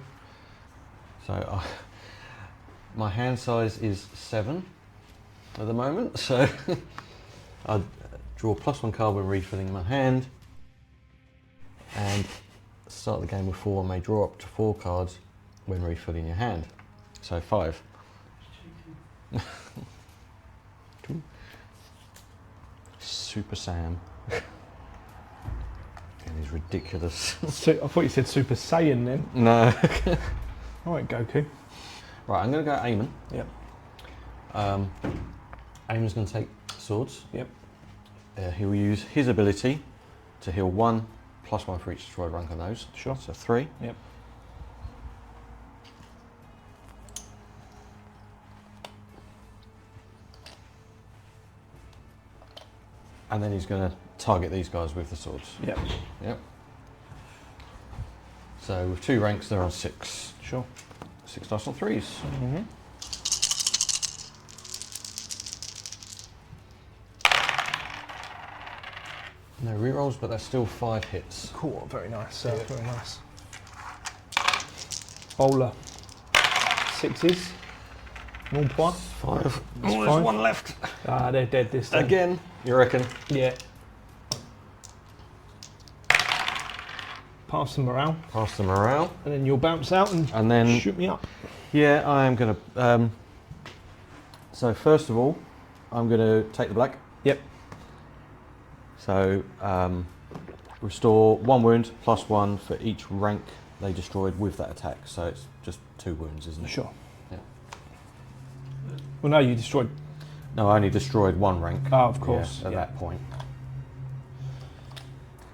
So my hand size is 7 at the moment, so I draw +1 card when refilling my hand, and start the game with 4 and may draw up to 4 cards when refilling your hand. So 5. Super Sam. And he's ridiculous. I thought you said Super Saiyan then. No. Alright, Goku. Right, I'm going to go Aemon. Yep. Aemon's going to take swords. Yep. He'll use his ability to heal 1 +1 for each destroyed rank on those. Sure. So 3. Yep. And then he's going to target these guys with the swords. Yep. Yep. So with 2 ranks, they're on 6. Sure. 6 dice on 3s. Mm-hmm. No rerolls, but that's still 5 hits. Cool, very nice, very nice. Bowler. 6s. Non point. 5. That's Oh, fine. there's 1 left. Ah, they're dead this time. Again, you reckon? Yeah. Pass the morale, Pass the morale. and then you'll bounce out and then, shoot me up. yeah, I am going to... so first of all, I'm going to take the black. Yep. So, restore 1 wound +1 for each rank they destroyed with that attack. So it's just 2 wounds, isn't it? Sure. Yeah. Well, no, you destroyed. No, I only destroyed 1 rank. Oh, of course. Yeah, at that point.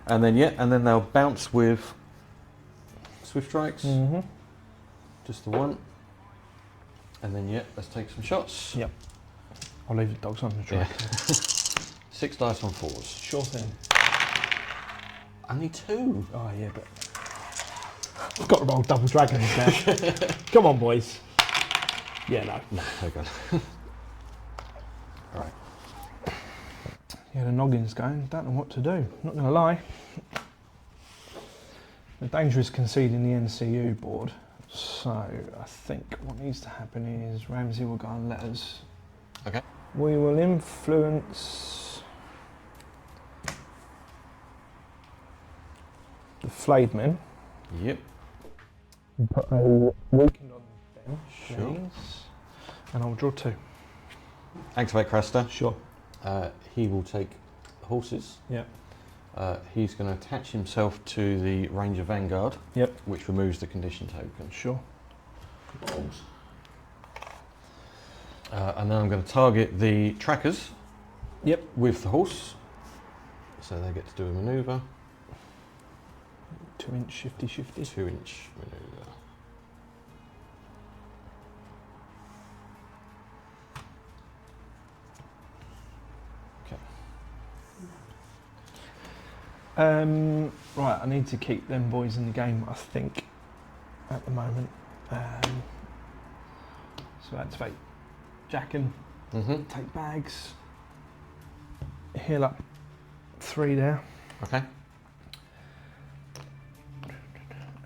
And then, yeah, and then they'll bounce with Swift Strikes. Mm-hmm. Just the 1. And then, yeah, let's take some shots. Yep. I'll leave the dogs on the track. Yeah. 6 dice on 4s. Sure thing. Only 2. Oh, yeah, but I've got to roll double dragons now. Come on, boys. Yeah, no. No, okay. Alright. Yeah, the noggin's going. Don't know what to do. Not going to lie. The danger is conceding the NCU board. So I think what needs to happen is Ramsay will go on letters. Okay. We will influence the Flayed men. Yep. Put a weakened on them, Sure. please. And I'll draw 2. Activate Craster. Sure. He will take horses. Yep. He's going to attach himself to the Ranger Vanguard. Yep. Which removes the condition token. Sure. And then I'm going to target the trackers. Yep. With the horse. So they get to do a manoeuvre. 2-inch shifty. 2-inch manoeuvre. Right, I need to keep them boys in the game, I think, at the moment. So activate Jaquen, take bags, heal up 3 there. Okay.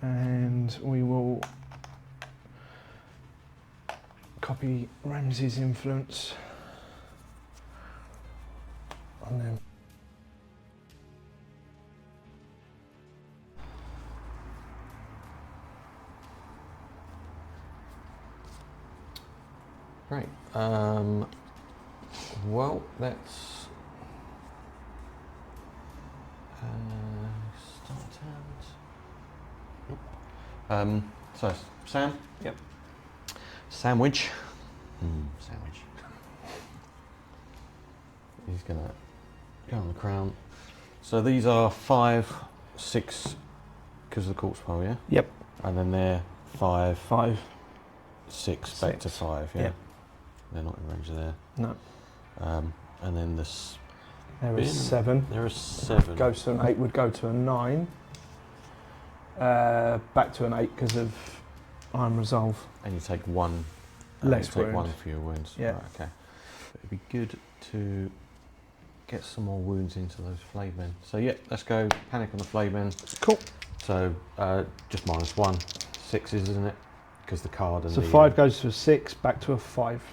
And we will copy Ramsay's influence on them. Great. Well, that's start hand. So Sam. Yep. Sandwich. Sandwich. He's gonna go on the crown. So these are 5, 6 because of the corpse pole, yeah. Yep. And then they're 5, 6 back to 6. 5, yeah. Yep. They're not in range there. No. And then this. There is 7. There is 7. Goes to an 8, would go to a 9. Back to an 8 because of Iron Resolve. And you take 1. Less you take wound. 1 for your wounds. Yeah. Right, okay. It'd be good to get some more wounds into those Flayed men. So yeah, let's go panic on the Flayed men. Cool. So just -1. 6s, isn't it? Because the card and So the 5 goes to a 6, back to a 5.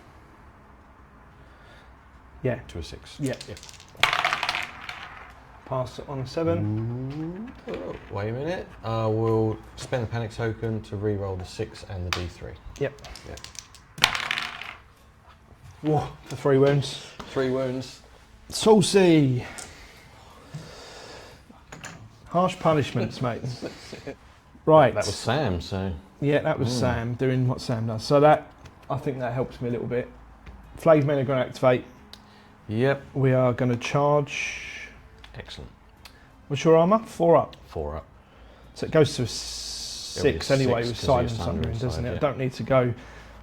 Yeah. to a 6. Yeah. Pass it on a 7. Oh, wait a minute. We'll spend the panic token to re-roll the 6 and the D3. Yep. Yep. Whoa, for 3 wounds. 3 wounds. Saucy. Harsh punishments, mate. Right. That was Sam, so. Yeah, that was Sam doing what Sam does. So that, I think that helps me a little bit. Flayed men are going to activate. Yep. We are going to charge. Excellent. What's your armour? 4 up. 4 up. So it goes to a It'll be a 6 anyway 6 with 'cause silence you're under him, inside, doesn't it? yeah. I don't need to go.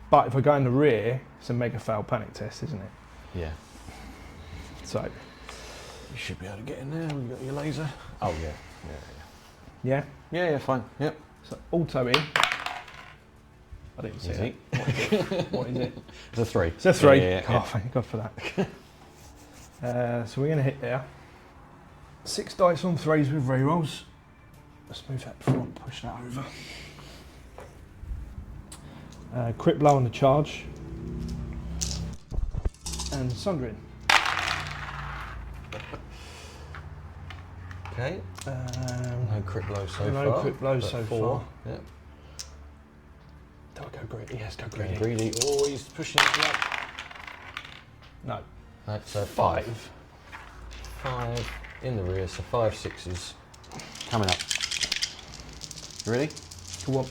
But if I go in the rear, it's a mega fail panic test, isn't it? Yeah. So. You should be able to get in there. We've got your laser. Oh, yeah. Yeah? Yeah, fine. Yep. So auto in. I didn't see Easy. it. What is it? It's a 3. It's a 3. Yeah. Oh, thank God for that. So we're going to hit there. 6 dice on 3s with rerolls. Let's move that before I push that over. Crit blow on the charge. And sundering. Okay. No crit blow so far. No crit blow so 4. far. Yep. Do I go greedy? Yes, go Greedy. greedy. Oh, he's pushing it up. No. No, so 5. 5 in the rear, so 5 6s coming up. You ready? Go on.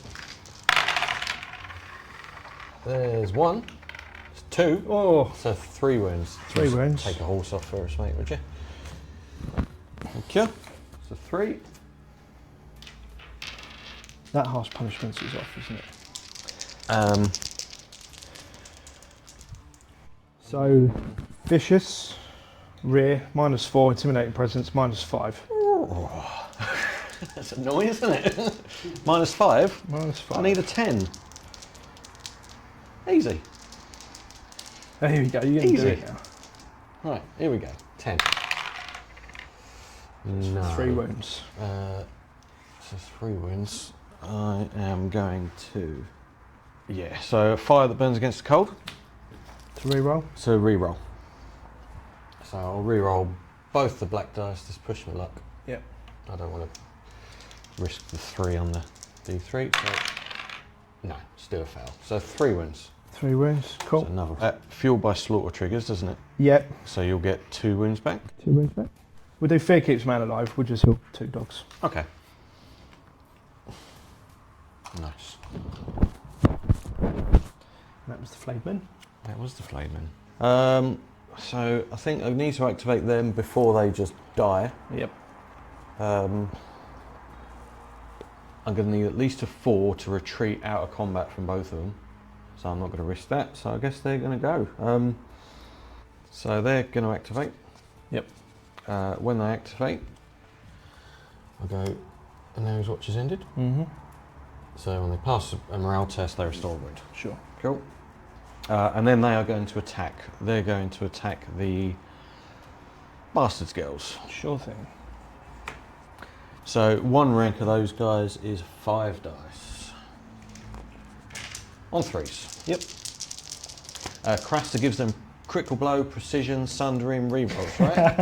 There's 1. There's 2. Oh, So 3 wounds. 3 Just wounds. Take a horse off first, mate, would you? Thank you. So 3. that harsh punishment is off, isn't it? So, vicious, rear, -4, intimidating presence, -5. That's annoying, isn't it? -5. -5. I need a 10. Easy. Oh, here we go, you're going to do Easy. it now. Right, here we go. 10. No. 3 wounds. So 3 wounds. I am going to. Yeah, so fire that burns against the cold. To reroll? So re-roll. So I'll re-roll both the black dice, just push my luck. Yep. I don't want to risk the 3 on the D3. So no, still a fail. So 3 wounds. 3 wounds. Cool. So another. Fueled by slaughter triggers, doesn't it? Yep. So you'll get 2 wounds back. 2 wounds back. We'll do Fear Keeps Man Alive. We'll just heal 2 dogs. Okay. Nice. That was the Flayed Men. That was the Flayed Men. So I think I need to activate them before they just die. Yep. I'm going to need at least a 4 to retreat out of combat from both of them. So I'm not going to risk that. So I guess they're going to go. So they're going to activate. Yep. When they activate, I go, and now his watch is ended. Mm-hmm. So when they pass a morale test, they restore wound. Sure. Cool. And then they are going to attack. They're going to attack the Bastards Girls. Sure thing. So 1 rank of those guys is 5 dice. On 3s. Yep. Craster gives them critical blow, precision, sundering, rerolls, right?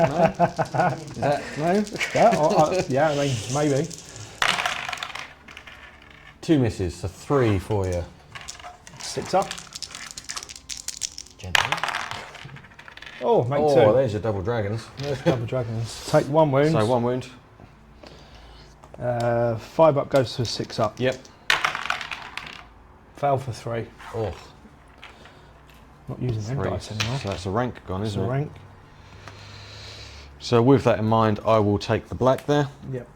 No? Is that, no? Yeah, I mean, maybe. 2 misses, so 3 for you. 6 up. Gently. Oh, make 2. Oh, there's your double dragons. There's double dragons. Take 1 wound. So 1 wound. 5 up goes to a 6 up. Yep. Fail for 3. Oh. Not using them 3. dice anymore. So that's a rank gone, isn't it? Rank. So with that in mind, I will take the black there. Yep.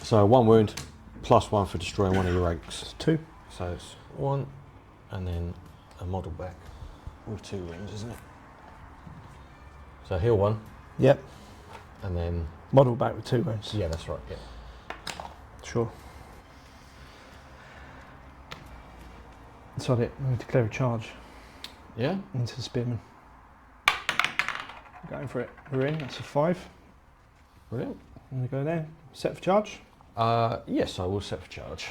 So 1 wound, +1 for destroying one of your ranks. It's 2. So it's 1, and then a model back with 2 wounds, isn't it? So heal 1, Yep. and then... Model back with 2 wounds. Yeah, that's right, yeah. Sure. That's it. We declare a charge Yeah? into the Spearmen. Going for it. We're in. That's a 5. Brilliant. I'm going to go there. Set for charge. Yes, I will set for charge.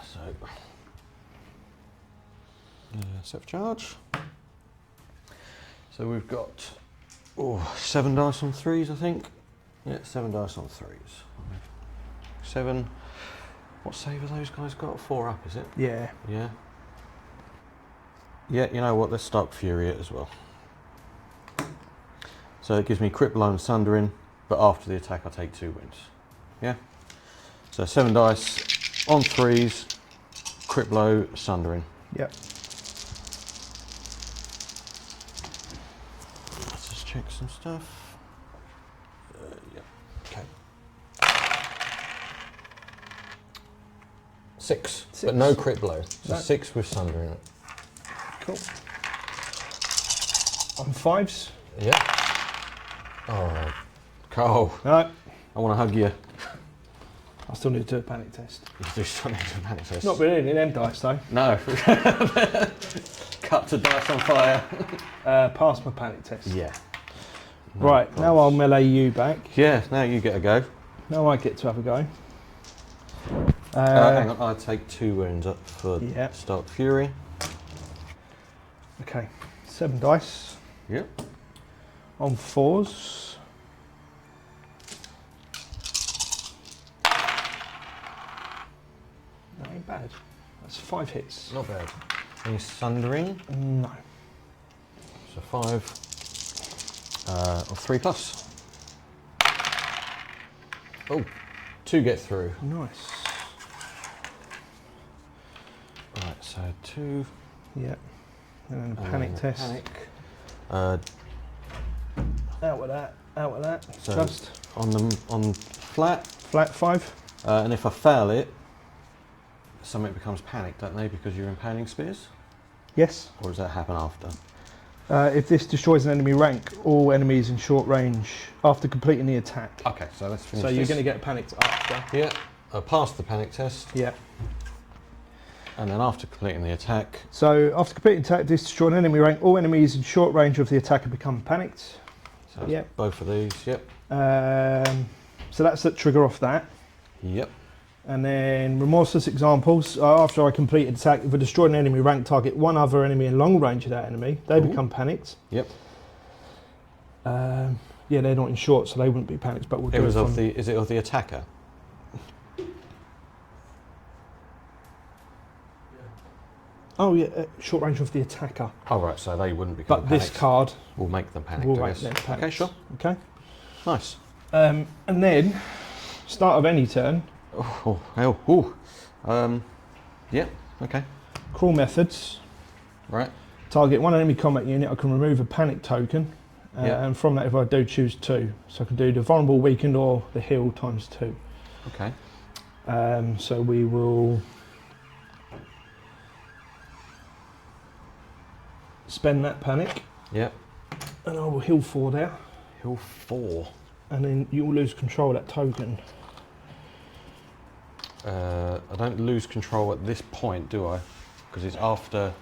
So... set for charge. So we've got 7 dice on 3s, I think. Yeah, 7 dice on 3s. 7. What save have those guys got? 4 up, is it? Yeah. Yeah. Yeah, you know what? Let's start Fury it as well. So it gives me crit blow and sundering, but after the attack I take 2 wounds. Yeah? So 7 dice on 3s, crit blow, sundering. Yep. Let's just check some stuff. Yeah. Okay. 6, but no crit blow. So No. 6 with sundering. Cool. On 5s. Yeah. Oh, Karl, No. I want to hug you. I still need to do a panic test. You do something to panic test. Not really in them dice though. No. Cut to dice on fire. Pass my panic test. Yeah. No Right, problems. now I'll melee you back. Yeah, now you get a go. Now I get to have a go. Hang on, I take 2 wounds up for Yeah. Start Fury. Okay, 7 dice Yep. on 4s. That ain't bad. That's 5 hits. Not bad. Any sundering? No. So 5. Or 3 plus. Oh, 2 get through. Nice. Right, so 2. Yep. And then a and panic then a test. Panic. Out with that. Out with that. So Just on flat, flat 5. and if I fail it, something becomes panic, don't they? Because you're impaling spears, Yes. or does that happen after? If this destroys an enemy rank, all enemies in short range after completing the attack. Okay, so let's finish. So you're this. going to get panicked after. Yeah, I passed the panic test, Yeah. and then after completing the attack, So after completing the attack, this destroys an enemy rank. All enemies in short range of the attacker become panicked. so Yep. both of these. Yep. So that's the trigger off that. Yep. And then remorseless examples. After I complete an attack, if I destroy an enemy rank, target one other enemy in long range of that enemy. They Ooh. become panicked. Yep. Yeah, they're not in short, so they wouldn't be panicked. But we'll It do was it of from- the. Is it of the attacker? Oh yeah, short range of the attacker. Oh right, so they wouldn't become But this panicked. card will make them panic. will make them panicked. Okay, sure. Okay. Nice. And then, start of any turn. Yeah. Okay. Crawl methods. Right. Target one enemy combat unit. I can remove a panic token, and from that, if I do, choose 2. So I can do the vulnerable, weakened, or the heal times 2. Okay. So we will spend that panic. Yep. And I will heal 4 there. Heal 4. And then you will lose control of that token. I don't lose control at this point, do I? Because it's after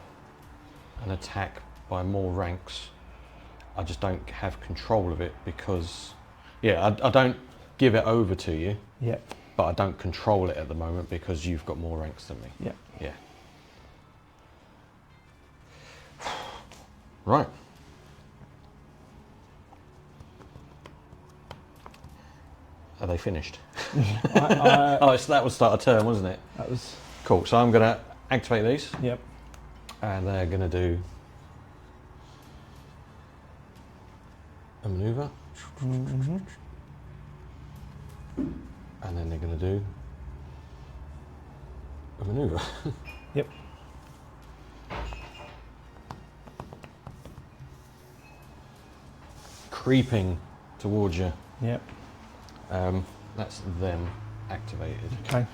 an attack by more ranks. I just don't have control of it because, I don't give it over to you. Yeah. But I don't control it at the moment because you've got more ranks than me. Yeah. Yeah. Right. Are they finished? That would start a turn, wasn't it? That was cool. So I'm going to activate these. Yep. And they're going to do a maneuver. Mm-hmm. And then they're going to do a maneuver. Yep. Creeping towards you. Yep. That's them activated. Okay.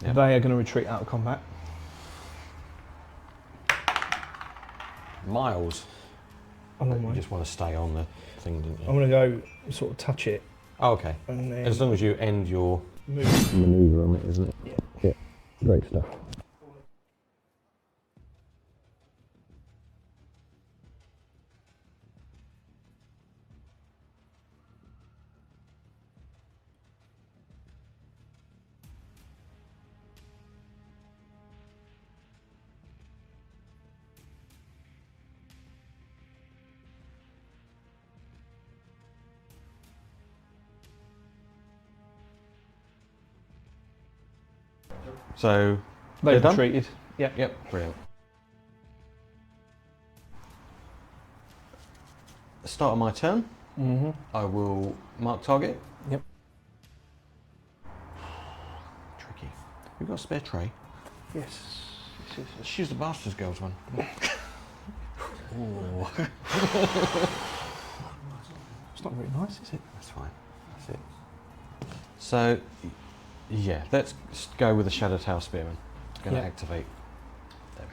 Yep. They are going to retreat out of combat. Miles. A long You way. just want to stay on the thing, didn't you? I'm going to go sort of touch it. Oh, okay. And then As long as you end your move. maneuver on it, isn't it? Yeah. Yeah. Great stuff. So They've done? retreated. Yep. Yep, brilliant. Start of my turn. Mm-hmm. I will mark target. Yep. Tricky. We've got a spare tray. Yes. Let's use the Bastards Girls one. Ooh. It's not very nice, is it? That's fine. That's it. So, yeah, let's go with the Shadowtail Spearmen. Going to activate them.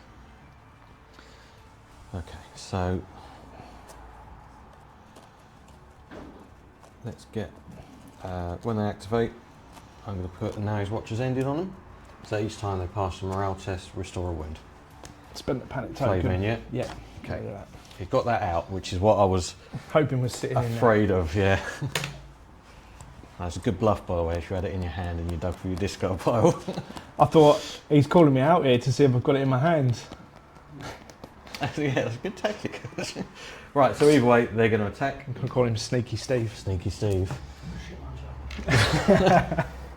Okay, so let's get, when they activate, I'm going to put a Now His Watch has ended on them. So each time they pass the morale test, restore a wound. Spend the panic Flayed token. men yet? Yeah. Okay. Look at that. You've got that out, which is what I was Hoping we're sitting in there. afraid of, yeah. That's a good bluff, by the way, if you had it in your hand and you dug through your discard pile. I thought he's calling me out here to see if I've got it in my hands. Yeah, that's a good tactic. Right, so either way, they're going to attack. I'm going to call him Sneaky Steve. Sneaky Steve.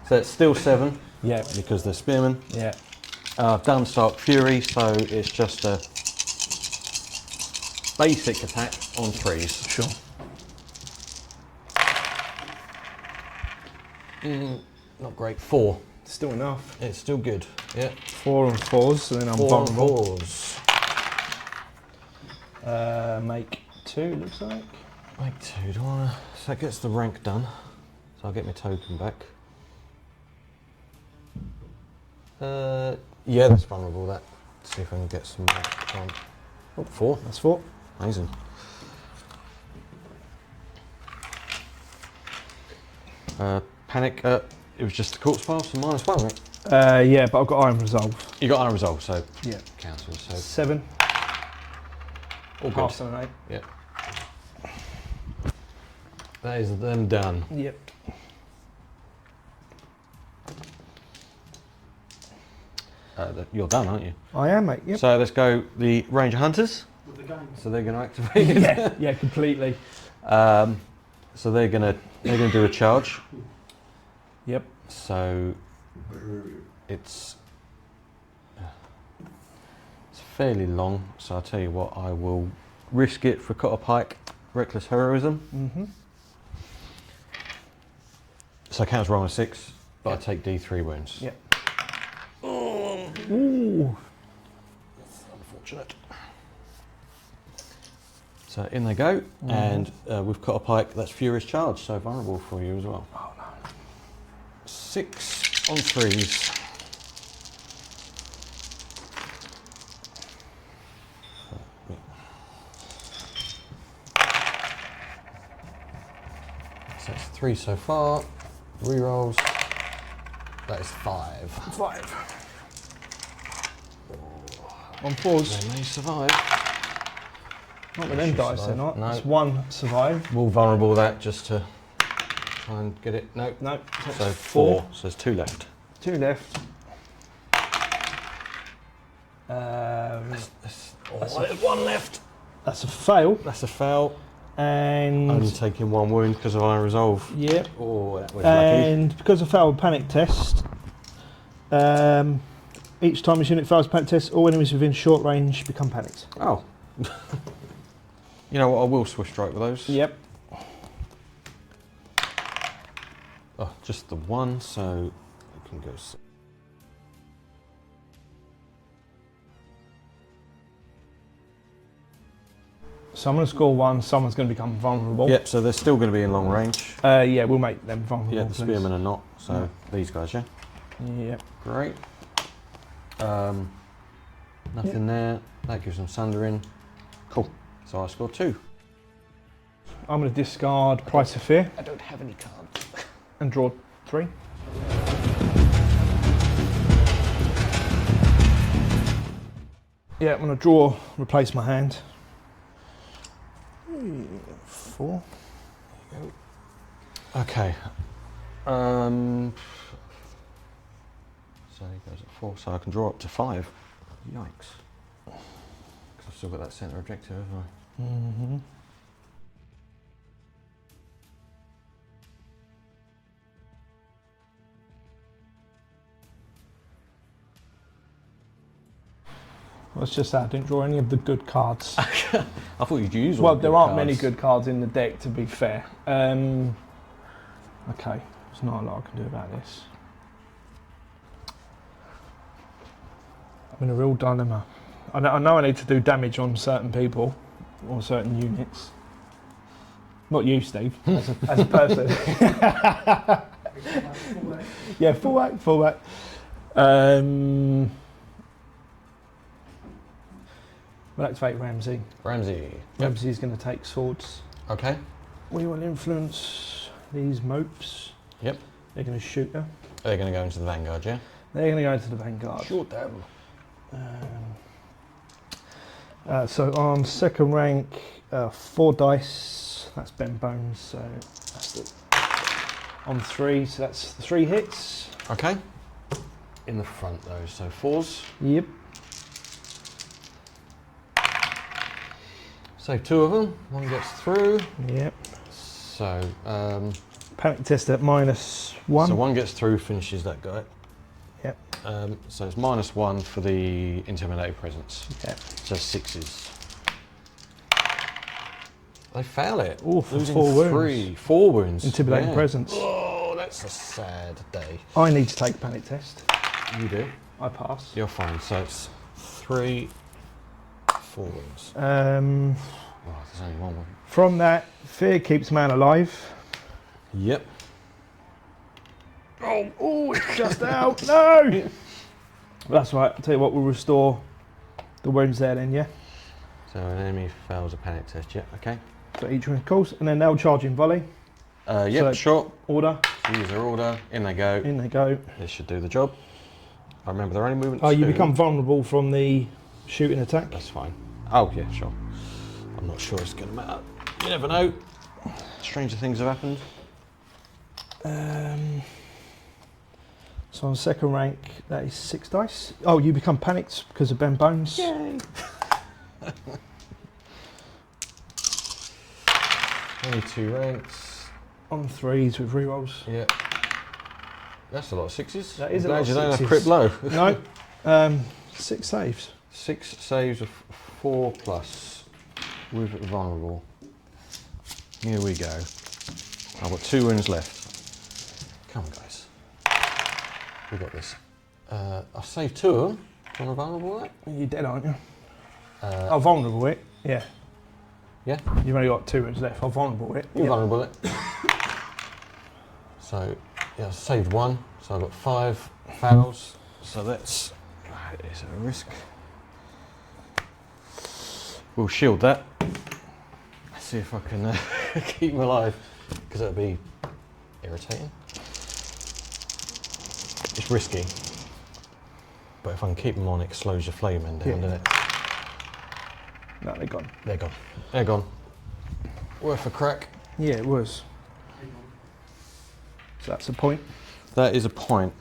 So it's still 7, Yeah. because they're Spearmen. Yeah. I've done Stark Fury, so it's just a basic attack on 3s. Sure. Not great. 4. Still enough. It's still good. Yeah. 4 and 4s, so then I'm 4 and vulnerable. 4s. Make 2, looks like. Make 2. Do I wanna... So that gets the rank done. So I'll get my token back. Yeah, that's vulnerable. That. Let's see if I can get some more. Oh, 4. That's 4. Amazing. Panic. It was just the corpse pile, so -1, right? Yeah, but I've got Iron Resolve. You got Iron Resolve, so Yeah. cancel. So 7. all good. Half and an 8. Yep. That is them done. Yep. You're done, aren't you? I am, mate. Yep. So let's go the Ranger Hunters. With the game. So they're going to activate. yeah, yeah, completely. So they're going to do a charge. Yep. So it's fairly long, so I'll tell you what, I will risk it for Cotter Pyke, reckless heroism. So I count as rolling a 6, but I take D3 wounds. Yep. Ooh. That's unfortunate. So in they go, and with Cotter Pyke, that's Furious Charge, so vulnerable for you as well. Oh no. 6 on 3s. So that's 3 so far. Rerolls. That is 5. 5. On 4s. They may survive. Not with them dice, they're not. No. It's 1 survive. We'll vulnerable that just to try and get it. No. No. So 4. So there's 2 left. 2 left. There's 1 left. That's a fail. That's a fail. And Only taking 1 wound because of Iron Resolve. yep. Oh, that was And because I failed panic test, each time this unit fails panic test, all enemies within short range become panicked. lucky. Oh. You know what? I will Swift Strike with those. Yep. Oh, just the 1, so it can go. So I'm going to score 1. Someone's going to become vulnerable. Yep. So they're still going to be in long range. Yeah, we'll make them vulnerable. Yeah, the please. Spearmen are not. So these guys, yeah. Yep. Great. Nothing there. That gives them Sundering. Cool. So I score 2. I'm going to discard Price of Fear I don't have any cards. and draw 3. Yeah, I'm going to draw, replace my hand. 4. Okay. So he goes at 4, so I can draw up to 5. Yikes. Because I've still got that centre objective, haven't I? Mm-hmm. Well, it's just that I didn't draw any of the good cards. I thought you'd use all Well, the there good aren't cards. many good cards in the deck, to be fair. Okay, there's not a lot I can do about this. I'm in a real dilemma. I know I need to do damage on certain people or certain units. Not you, Steve, as a person. Yeah, full whack. We'll activate Ramsay. Ramsay. Yep. Ramsay's going to take swords. Okay. We will influence these mopes. Yep. They're going to shoot her. They're going to go into the Vanguard, yeah? They're going to go into the Vanguard. Shoot them. So on second rank, 4 dice. That's Ben Bones. So that's the on 3. So that's 3 hits. Okay. In the front though, so 4s. Yep. Save 2 of them. 1 gets through. Yep. So, Panic test at -1. so 1 gets through, finishes that guy. Yep. So it's -1 for the Intimidating Presence. Yep. So 6s. They fail it. Ooh, for Losing 4 wounds. 3. 4 wounds. Intimidating Yeah. presence. Oh, that's a sad day. I need to take panic test. You do. I pass. You're fine. So it's 3, 4 wounds. Oh, there's only 1 wound. From that, fear keeps man alive. Yep. Oh, it's just out. No! That's right. I'll tell you what, we'll restore the wounds there then, yeah? So an enemy fails a panic test. Yep. Okay. So each one calls, and then they'll charge in volley. Yep. So- Shot. Order. So use their order. In they go. In they go. This should do the job. I remember they're only moving. Oh, you 2. become vulnerable from the shooting attack. That's fine. Oh yeah, sure. I'm not sure it's going to matter. You never know. Stranger things have happened. So on second rank, that is 6 dice. Oh, you become panicked because of Ben Bones. Yay! Only 2 ranks. On 3s with rerolls. Yeah. That's a lot of 6s. That is a I'm lot glad of you don't have 6s. crit blow. No, 6 saves. 6 saves of 4+ with vulnerable. Here we go. I've got 2 wounds left. Come on, guys. We got this. I've saved 2 of them. Do you want a vulnerable that? You're dead, aren't you? Oh, vulnerable it. Yeah. Yeah? You've only got 2 wounds left. I'll vulnerable it. You vulnerable it. So, yeah, I saved 1. So I've got 5 fouls. So that's it's a risk. We'll shield that. See if I can keep him alive, because that'd be irritating. It's risky, but if I can keep them on, it slows your Flaymen down, doesn't it? No, they're gone. They're gone. They're gone. Worth a crack. Yeah, it was. So that's a point. That is a point.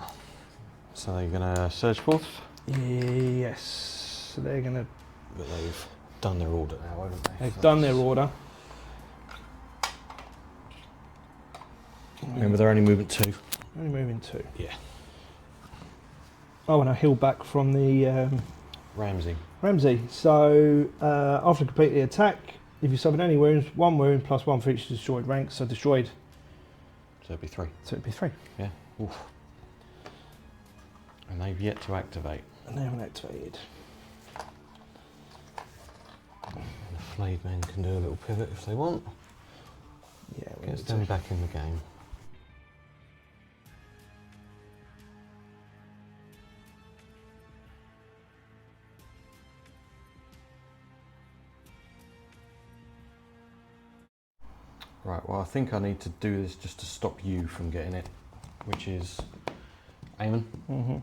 So they're going to surge forth? Yes. So they're going to... But they've done their order now, haven't they? They've done their order. Remember, they're only moving 2. Only moving 2. Yeah. Oh, and I heal back from the... Ramsay. So, after completing the attack, if you suffered any wounds, 1 wound plus 1 for each destroyed rank, so destroyed. So it'd be 3. So it'd be 3. Yeah. Oof. And they've yet to activate. And they haven't activated. And the Flayed men can do a little pivot if they want. Yeah, we Gets need them to. back in the game. Right, well I think I need to do this just to stop you from getting it, which is Aemon. On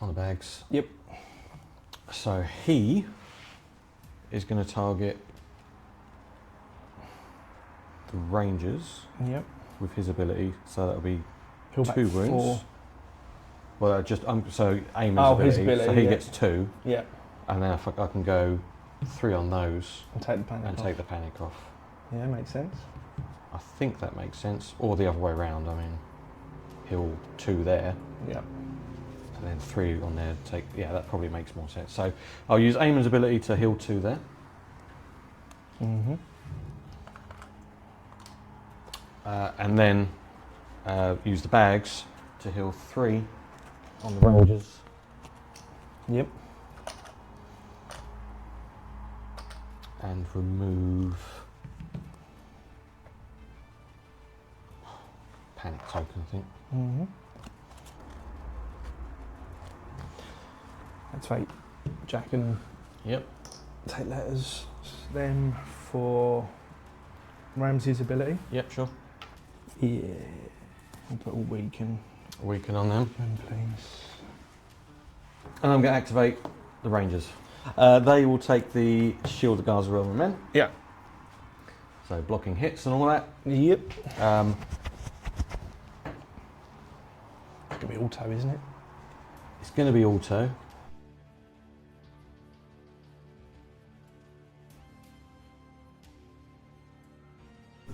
the bags. Yep. So he is going to target the Rangers Yep. with his ability, so that'll be Heal back 2 wounds. 4. Well, just so Aemon's Oh, ability, his ability, so he yeah. gets 2, Yeah. and then I can go 3 on those And take the panic and off. take the panic off. Yeah, makes sense. I think that makes sense, or the other way around. I mean, heal 2 there, Yeah. and then 3 on there. Yeah, that probably makes more sense. So I'll use Aemon's ability to heal 2 there. And then use the bags to heal 3 on the Rangers. Yep. And remove panic token, I think. Activate Jaquen. Yep. Take letters. Them for Ramsay's ability. Yep, sure. Yeah. And put a weaken. Weaken on them. Please. And I'm going to activate the Rangers. They will take the Shield of Guards Realm Men. Yeah. So blocking hits and all that. Yep. It's gonna be auto, isn't it? It's going to be auto.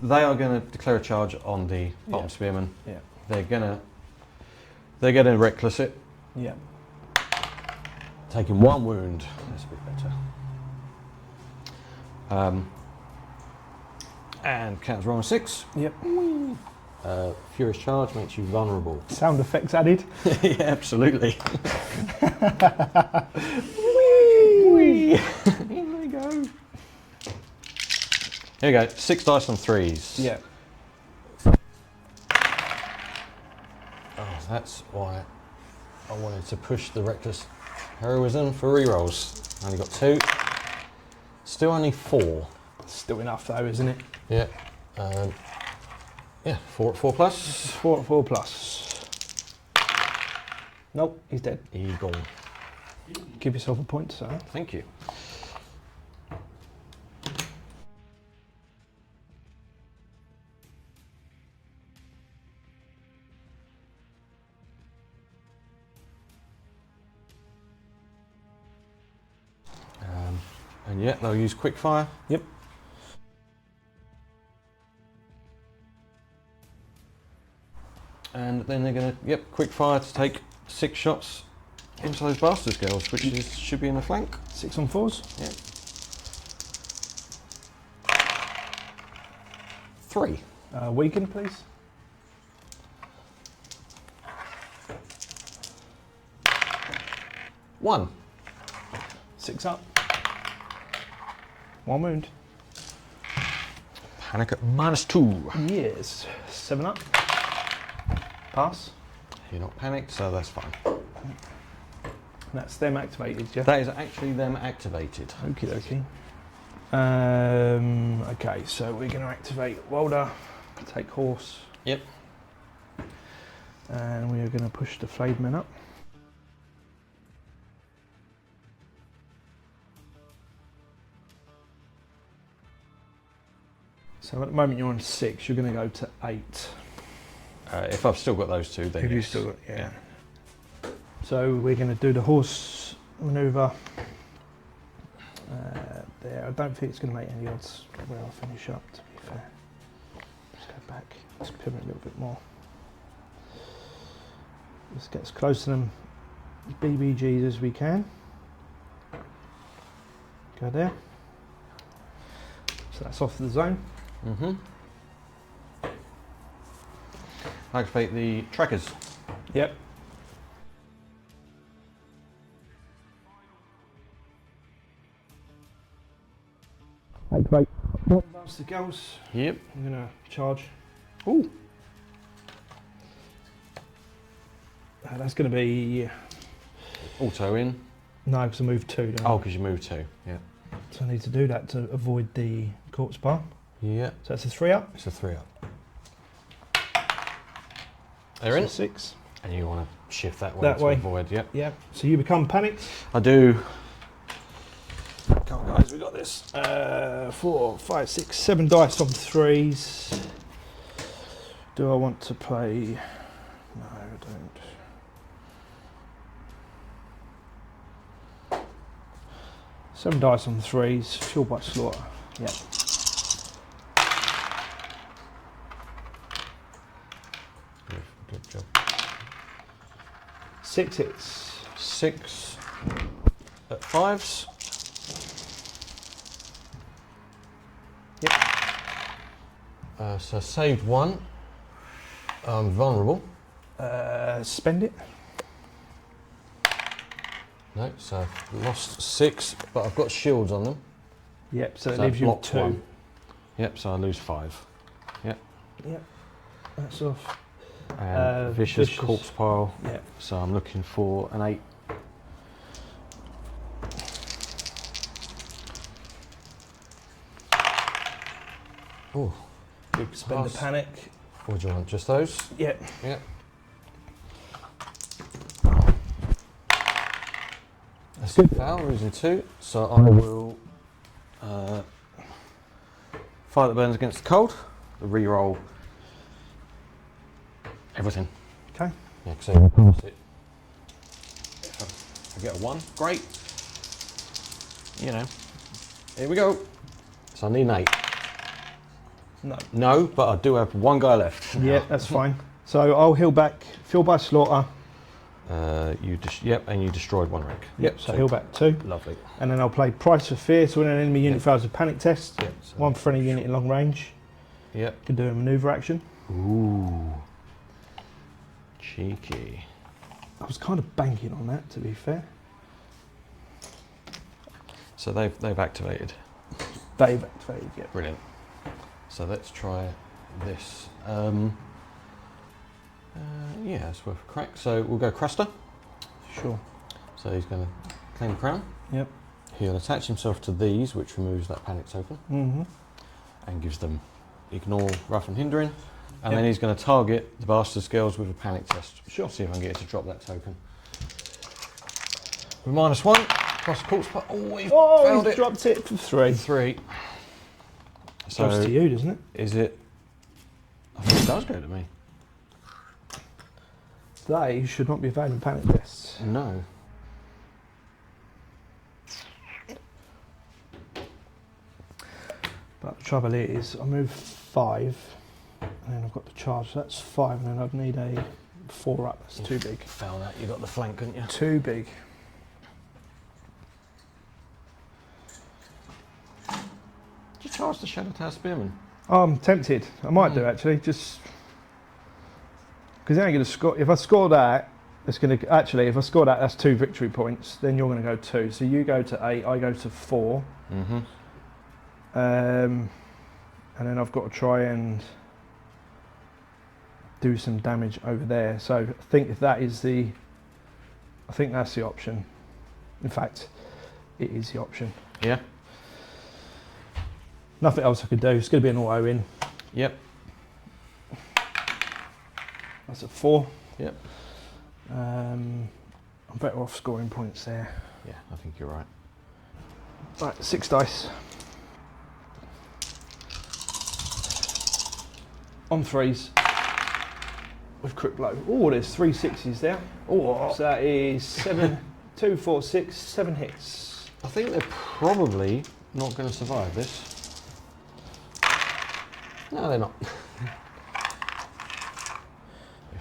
They are going to declare a charge on the bottom Spearmen. Yeah. They're going to reckless it, Yeah. taking 1 wound. That's a bit better. And counts roll on 6. Yep. Furious charge makes you vulnerable. Sound effects added. Yeah, absolutely. Whee! Here we go. Here we go. 6 dice on 3s. Yeah. Oh, that's why I wanted to push the reckless heroism for rerolls. Only got 2. Still only 4. Still enough though, isn't it? Yeah. Yeah. 4 plus. 4 plus. Nope, he's dead. He's gone. Give yourself a point, sir. Thank you. And yeah, they'll use quick fire. Yep. And then they're going to, quick fire to take 6 shots into those bastard girls, which should be in the flank. 6 on 4s. Yeah. 3. Weaken, please. 1. 6 up. 1 wound. Panic at -2. Yes. 7 up. Pass. You're not panicked, so that's fine. That's them activated, yeah? That is actually them activated. Okie dokie. Okay, so we're going to activate Walda, take horse. Yep. And we are going to push the Flayed men up. So at the moment you're on 6, you're going to go to 8. If I've still got those two, then Have you yes. still got, yeah. So we're going to do the horse manoeuvre. There, I don't think it's going to make any odds where I'll finish up, to be fair. Let's go back, let's pivot a little bit more. Let's get as close to them BBGs as we can. Go there. So that's off the zone. Mm-hmm. Activate the trackers. Yep. Activate. Advance the girls. Yep. I'm going to charge. Ooh. That's going to be... Auto in. No, because I moved 2, don't I? Oh, because you moved 2. Yeah. So I need to do that to avoid the corpse bar. Yeah. So that's a 3 up. It's a 3 up. They're in. 6. And you want to shift that way That to way. avoid, yep. Yeah. So you become panicked. I do. Come on, guys, we got this. 4, 5, 6, 7 dice on 3s. Do I want to play? No, I don't. 7 dice on 3s. Fuel by slaughter. Yeah. Good job. 6 hits. 6 at 5s. Yep. So saved 1. I'm vulnerable. Spend it. No, so I've lost 6, but I've got shields on them. Yep. So that So leaves you blocked 2. 1. Yep, so I lose 5. Yep. Yep. That's off. And vicious corpse pile. Yep. So I'm looking for an 8. Oh, You spend the pass. panic. What do you want? Just those? Yep. Yep. That's a foul, losing 2. So I will fire that burns against the cold. The re-roll everything. Okay. Yeah, because I pass it. If I get a 1, great. You know, here we go. So I need an 8. No. No, but I do have 1 guy left. Yeah, that's fine. So I'll heal back. Fuel by slaughter. Yep, and you destroyed 1 rank. Yep. So heal back 2. Lovely. And then I'll play Price for Fear. So when an enemy unit fails a panic test, Yep. So 1 for any unit in long range. Yep. Can do a manoeuvre action. Ooh. Cheeky. I was kind of banking on that, to be fair. So they've activated. They've activated, yeah. Brilliant. So let's try this. Yeah, it's worth a crack. So we'll go Craster. Sure. So he's going to claim the crown. Yep. He'll attach himself to these, which removes that panic token, Mm-hmm. and gives them ignore, rough and hindering. And Yep. then he's going to target the bastard girls with a panic test. Sure. See if I can get it to drop that token. With -1, plus corpse pot. Oh, he's found he's it. dropped it for 3. 3. So Goes to you, doesn't it? is it? I think it does go to me. They should not be failing panic tests. No. But the trouble is, I move 5, and then I've got the charge, so that's 5, and then I'd need a 4 up. That's too big. Foul that. You got the flank, couldn't you? Too big. Did you charge the Shadow Tower Spearmen? I'm tempted. I might do actually, just because they're going to score. If I score that, it's going to actually. If I score that, that's 2 victory points. Then you're going to go 2. So you go to 8. I go to 4. Mm-hmm. And then I've got to try and do some damage over there. So I think if that is the, I think that's the option. In fact, it is the option. Yeah. Nothing else I could do. It's going to be an auto in. Yep. That's a 4. Yep. I'm better off scoring points there. Yeah, I think you're right. Right, 6 dice. On 3s. With crit blow. Oh, there's 3 6s there. Oh, so that is 7, 2, 4, 6, 7 hits. I think they're probably not going to survive this. No, they're not.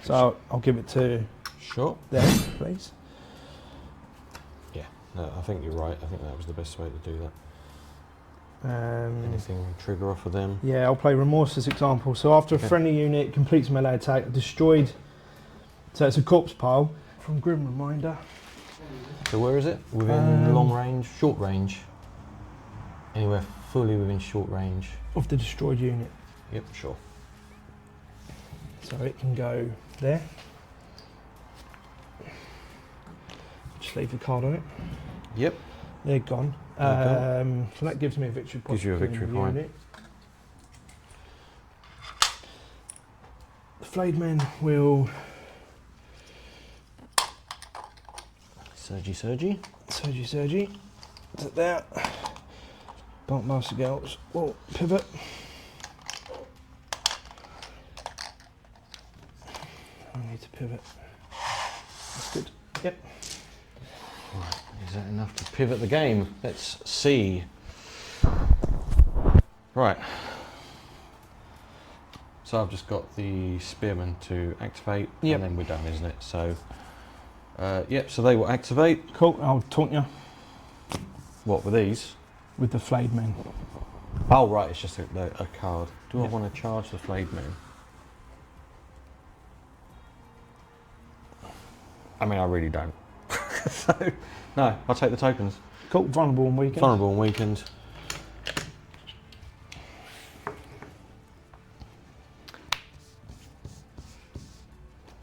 So I'll give it to Sure. them, please. Yeah, no, I think you're right. I think that was the best way to do that. Anything trigger off of them? Yeah, I'll play Remorse as example. So after a friendly unit completes a melee attack, destroyed. So it's a corpse pile from Grim Reminder. So where is it? Within long range, short range? Anywhere fully within short range? Of the destroyed unit. Yep, sure. So it can go there. Just leave the card on it. Yep. They're gone. Okay. So that gives me a victory point. Gives you a victory point. Unit. The Flayed men will Surgy. Surgy. To there. Dark Master Girls will pivot. I need to pivot. That's good. Yep. Right, is that enough to pivot the game? Let's see. Right. So I've just got the Spearmen to activate, Yep. and then we're done, isn't it? So, yep, so they will activate. Cool, I'll taunt you What, with these? with the Flayed men. Oh, right, it's just a card. Do I Yep. want to charge the Flayed men? I mean, I really don't. So, no, I'll take the tokens. Cool, vulnerable and weakened. Vulnerable and weakened.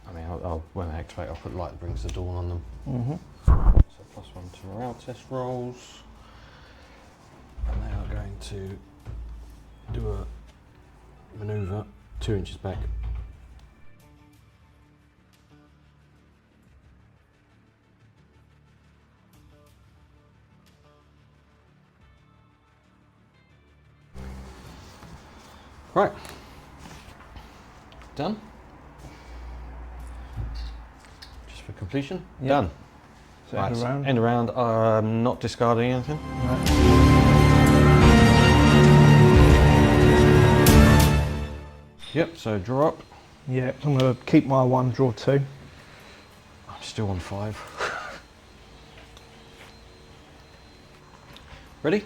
I mean, when I activate, I'll put Light That Brings the Dawn on them. Mm-hmm. So +1 to morale test rolls. And they are going to do a manoeuvre 2 inches back. Right. Done. Just for completion. Yep. Done. So Right, end so around. end around. I'm not discarding anything. Right. Yep. So draw up. Yeah, I'm going to keep my 1, draw 2. I'm still on 5. Ready?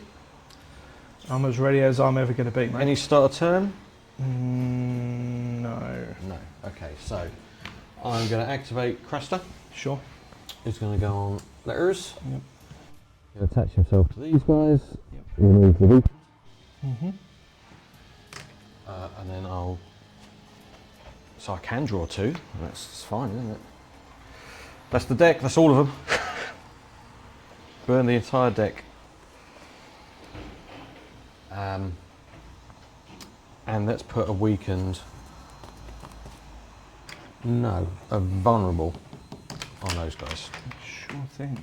I'm as ready as I'm ever going to be, mate. Any start a turn? No. No. Okay. So I'm going to activate Craster. Sure. Who's going to go on letters. Yep. He'll attach himself to these guys. Yep. Remove the weak. Mm-hmm. And then I'll. So I can draw 2. That's fine, isn't it? That's the deck. That's all of them. Burn the entire deck. And let's put a weakened. No, a vulnerable on those guys. Sure thing.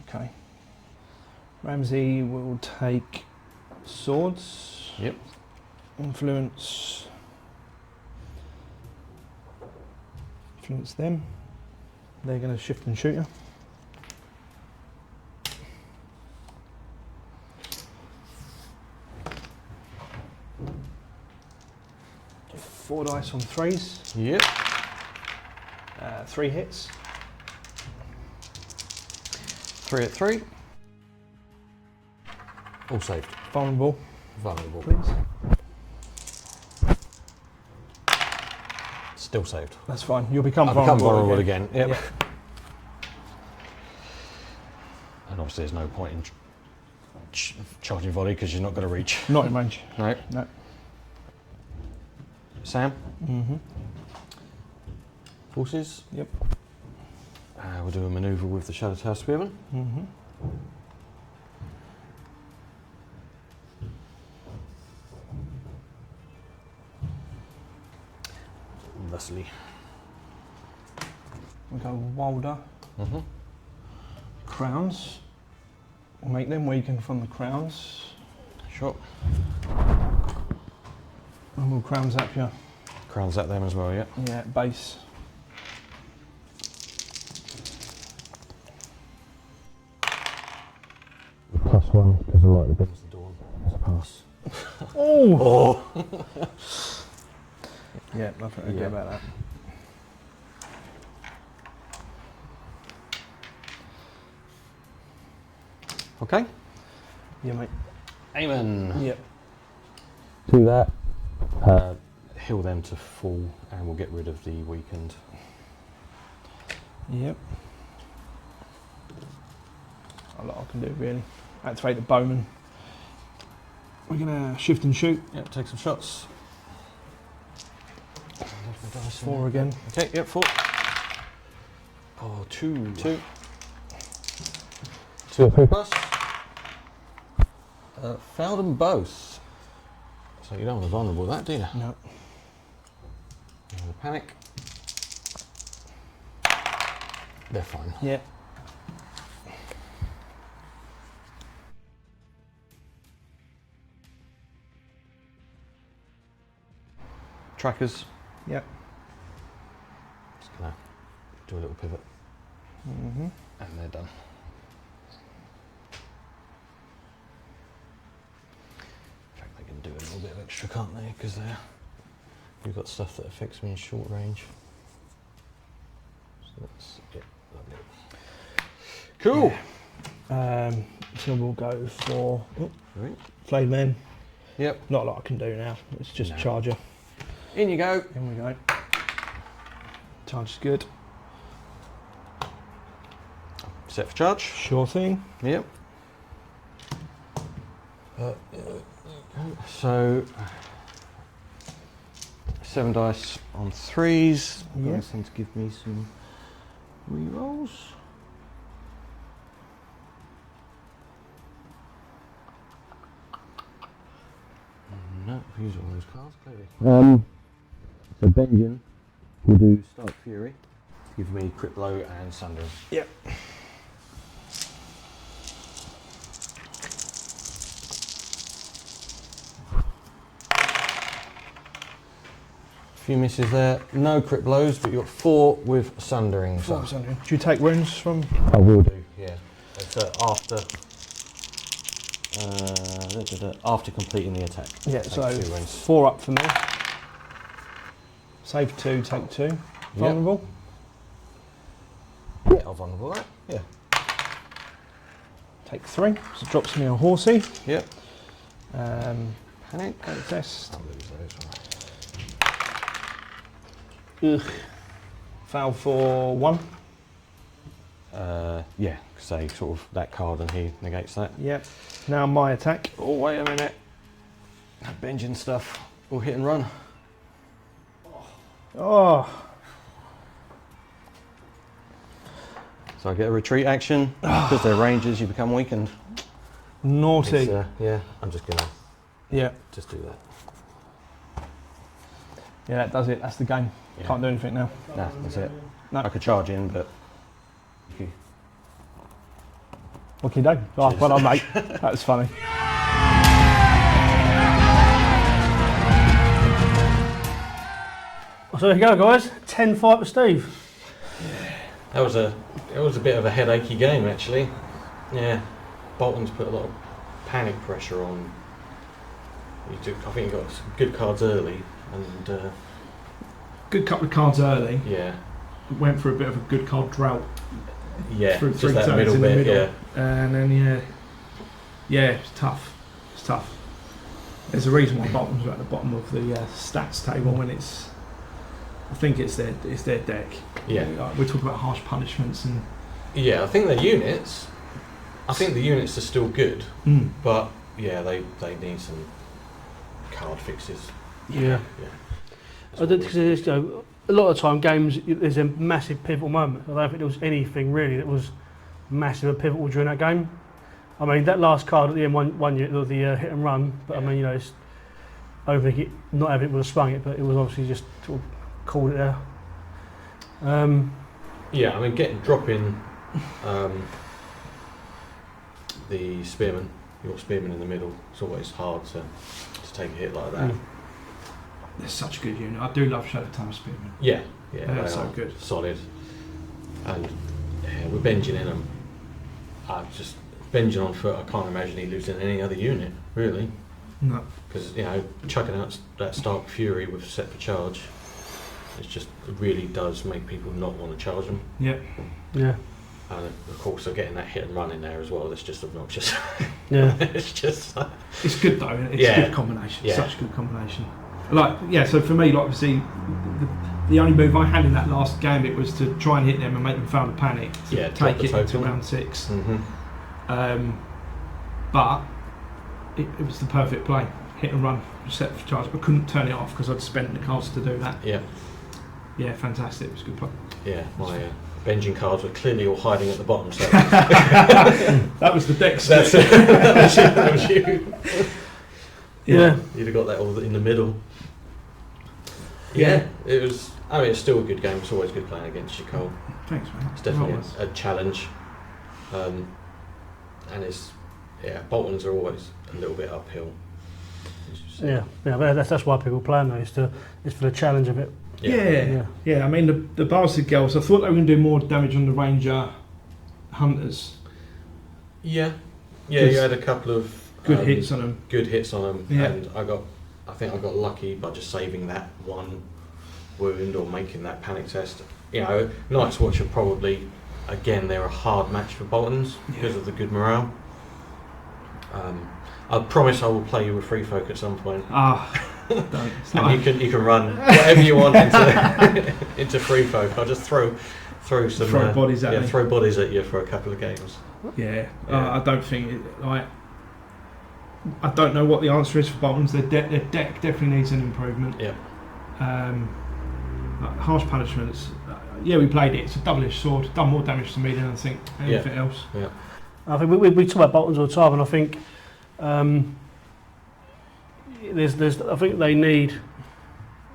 Okay. Ramsay will take swords. Yep. Influence them. They're going to shift and shoot you. 4 dice on 3s. Yep. 3 hits. 3 at 3. All saved. Vulnerable, Vulnerable. please. Still saved. That's fine. You'll become I'll vulnerable, become vulnerable again. Yep. Yep. And obviously there's no point in charging volley because you're not going to reach. Not in range. No. No. Sam? Mm-hmm. Forces? Yep. We'll do a manoeuvre with the Shadow Tower Spearmen. Mm-hmm. Thusly. We'll go Walda. Mm-hmm. Crowns. We'll make them weaken from the crowns. Sure. And we'll crown zap you. Crowns at them as well, yeah. Yeah, base. +1 because I like the bits of the dawn. It's a pass. Oh! Oh! Yeah, nothing to do about that. Okay. Yeah, mate. Aemon. Yep. Do that. Heal them to full and we'll get rid of the weakened. Yep. A lot I can do, really. Activate the bowman. We're gonna shift and shoot. Yep, take some shots. 4 again. Okay, yep, 4. Oh, 2. 2. 2 at 3 plus. Fouled them both. So you don't want to vulnerable that, do you? No. The panic. They're fine. Yeah. Trackers. Yep. Just gonna do a little pivot. Mm-hmm. And they're done. In fact, they can do a little bit of extra, can't they? Because you've got stuff that affects me in short range. So that's it. Lovely. Cool. Yeah. So we'll go for Right. Flayed men. Yep. Not a lot I can do now. It's just No. charger. In you go. In we go. Charge is good. Set for charge. Sure thing. Yep. So 7 dice on 3s. Yep. Nice thing to give me some rerolls. No, use all those cards, clearly. So Benjen will do Stark Fury. Give me crit blow and sundering. Yep. Few misses there. No crit blows, but you've got 4 with sundering. So. 4 sundering. Do you take wounds from? I will do, yeah. It's after completing the attack. Yeah, Take so 2 wounds. 4 up for me. Save 2, take 2. Vulnerable? Yeah, I'll vulnerable that. Yeah. Take 3. So it drops me a horsey. Yep. Panic. Test. I'll lose those. Ugh. Foul for 1. Yeah, because they sort of that card and he negates that. Yep. Now my attack. Oh, wait a minute. That Benjen stuff. All hit and run. Oh. So I get a retreat action. Because they're rangers, you become weakened. Naughty. It's, yeah, I'm just going to Yeah. just do that. Yeah, that does it. That's the game. Yeah. Can't do anything now. No, that's it. No. I could charge in, but... What can you do? Oh, well done, mate. That was funny. So there you go, guys. 10-5 to Steve. It was a bit of a headachy game, actually. Yeah, Bolton's put a lot of panic pressure on. I think he got some good cards early, and good couple of cards early. Yeah. Went for a bit of a good card drought. Yeah, Through just 3 that turns middle in the bit, middle. And then it's tough. It's tough. There's a reason why Bolton's at the bottom of the stats table when it's. I think it's their deck. Yeah. We're talking about harsh punishments and. Yeah, I think the units are still good, but yeah, they need some card fixes. Yeah. I don't think a lot of the time games there's a massive pivotal moment. I don't think there was anything really that was massive and pivotal during that game. I mean that last card at the end won you the hit and run, but I mean it's, I don't think not having it would have sprung it, but it was obviously just sort of called it there. Yeah, I mean dropping the Spearmen, your Spearmen in the middle, it's always hard to take a hit like that. They're such a good unit. I do love Shadow Time Spearmen. Yeah, they're so good. Solid. And with Benjen in them, Benjen on foot, I can't imagine he losing any other unit, really. No. Because, chucking out that Stark Fury with set for charge, it really does make people not want to charge them. Yeah. Yeah. And of course, they're getting that hit and run in there as well. That's just obnoxious. Yeah. It's just. It's good though. It's a good combination. Yeah. Such a good combination. So for me, obviously, the only move I had in that last game it was to try and hit them and make them foul the panic to take it into round 6. Mm-hmm. But it was the perfect play. Hit and run, set for charge. I couldn't turn it off because I'd spent the cards to do that. Yeah. Yeah, fantastic. It was a good play. Yeah, my Benjen cards were clearly all hiding at the bottom. So that was the deck. That's it. That was you. Yeah. You'd have got that all in the middle. Yeah, it was. I mean, it's still a good game. It's always good playing against you, Karl. Thanks, man. It's definitely a challenge. And Boltons are always a little bit uphill. Yeah, but that's why people play them though, it's for the challenge of it. Yeah. I mean, the Bastard Girls, I thought they were going to do more damage on the Ranger Hunters. Yeah, you had a couple of good hits on them. And I think I got lucky by just saving that one wound or making that panic test. Night's Watch are probably, again, they're a hard match for Boltons because of the good morale. I promise I will play you with Free Folk at some point. Don't. You can run whatever you want into Free Folk. I'll just throw some bodies at me. Throw bodies at you for a couple of games. I don't think I don't know what the answer is for Boltons. Their deck definitely needs an improvement. Yeah. Harsh punishments. We played it. It's a double-edged sword. Done more damage to me than I think anything else. Yeah. I think we talk about Boltons all the time, and I think I think they need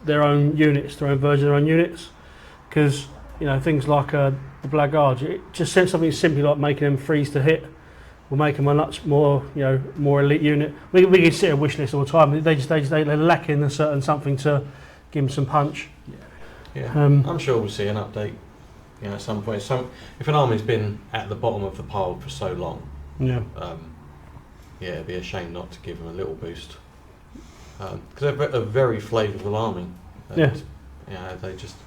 their own units, their own version of their own units, because things like the Blackguards, just something simply like making them freeze to hit will make them a much more more elite unit. We can see a wish list all the time. They're lacking a certain something to give them some punch. Yeah. I'm sure we'll see an update. At some point. If an army's been at the bottom of the pile for so long, it'd be a shame not to give them a little boost. Because they're a very flavourable army. And, they just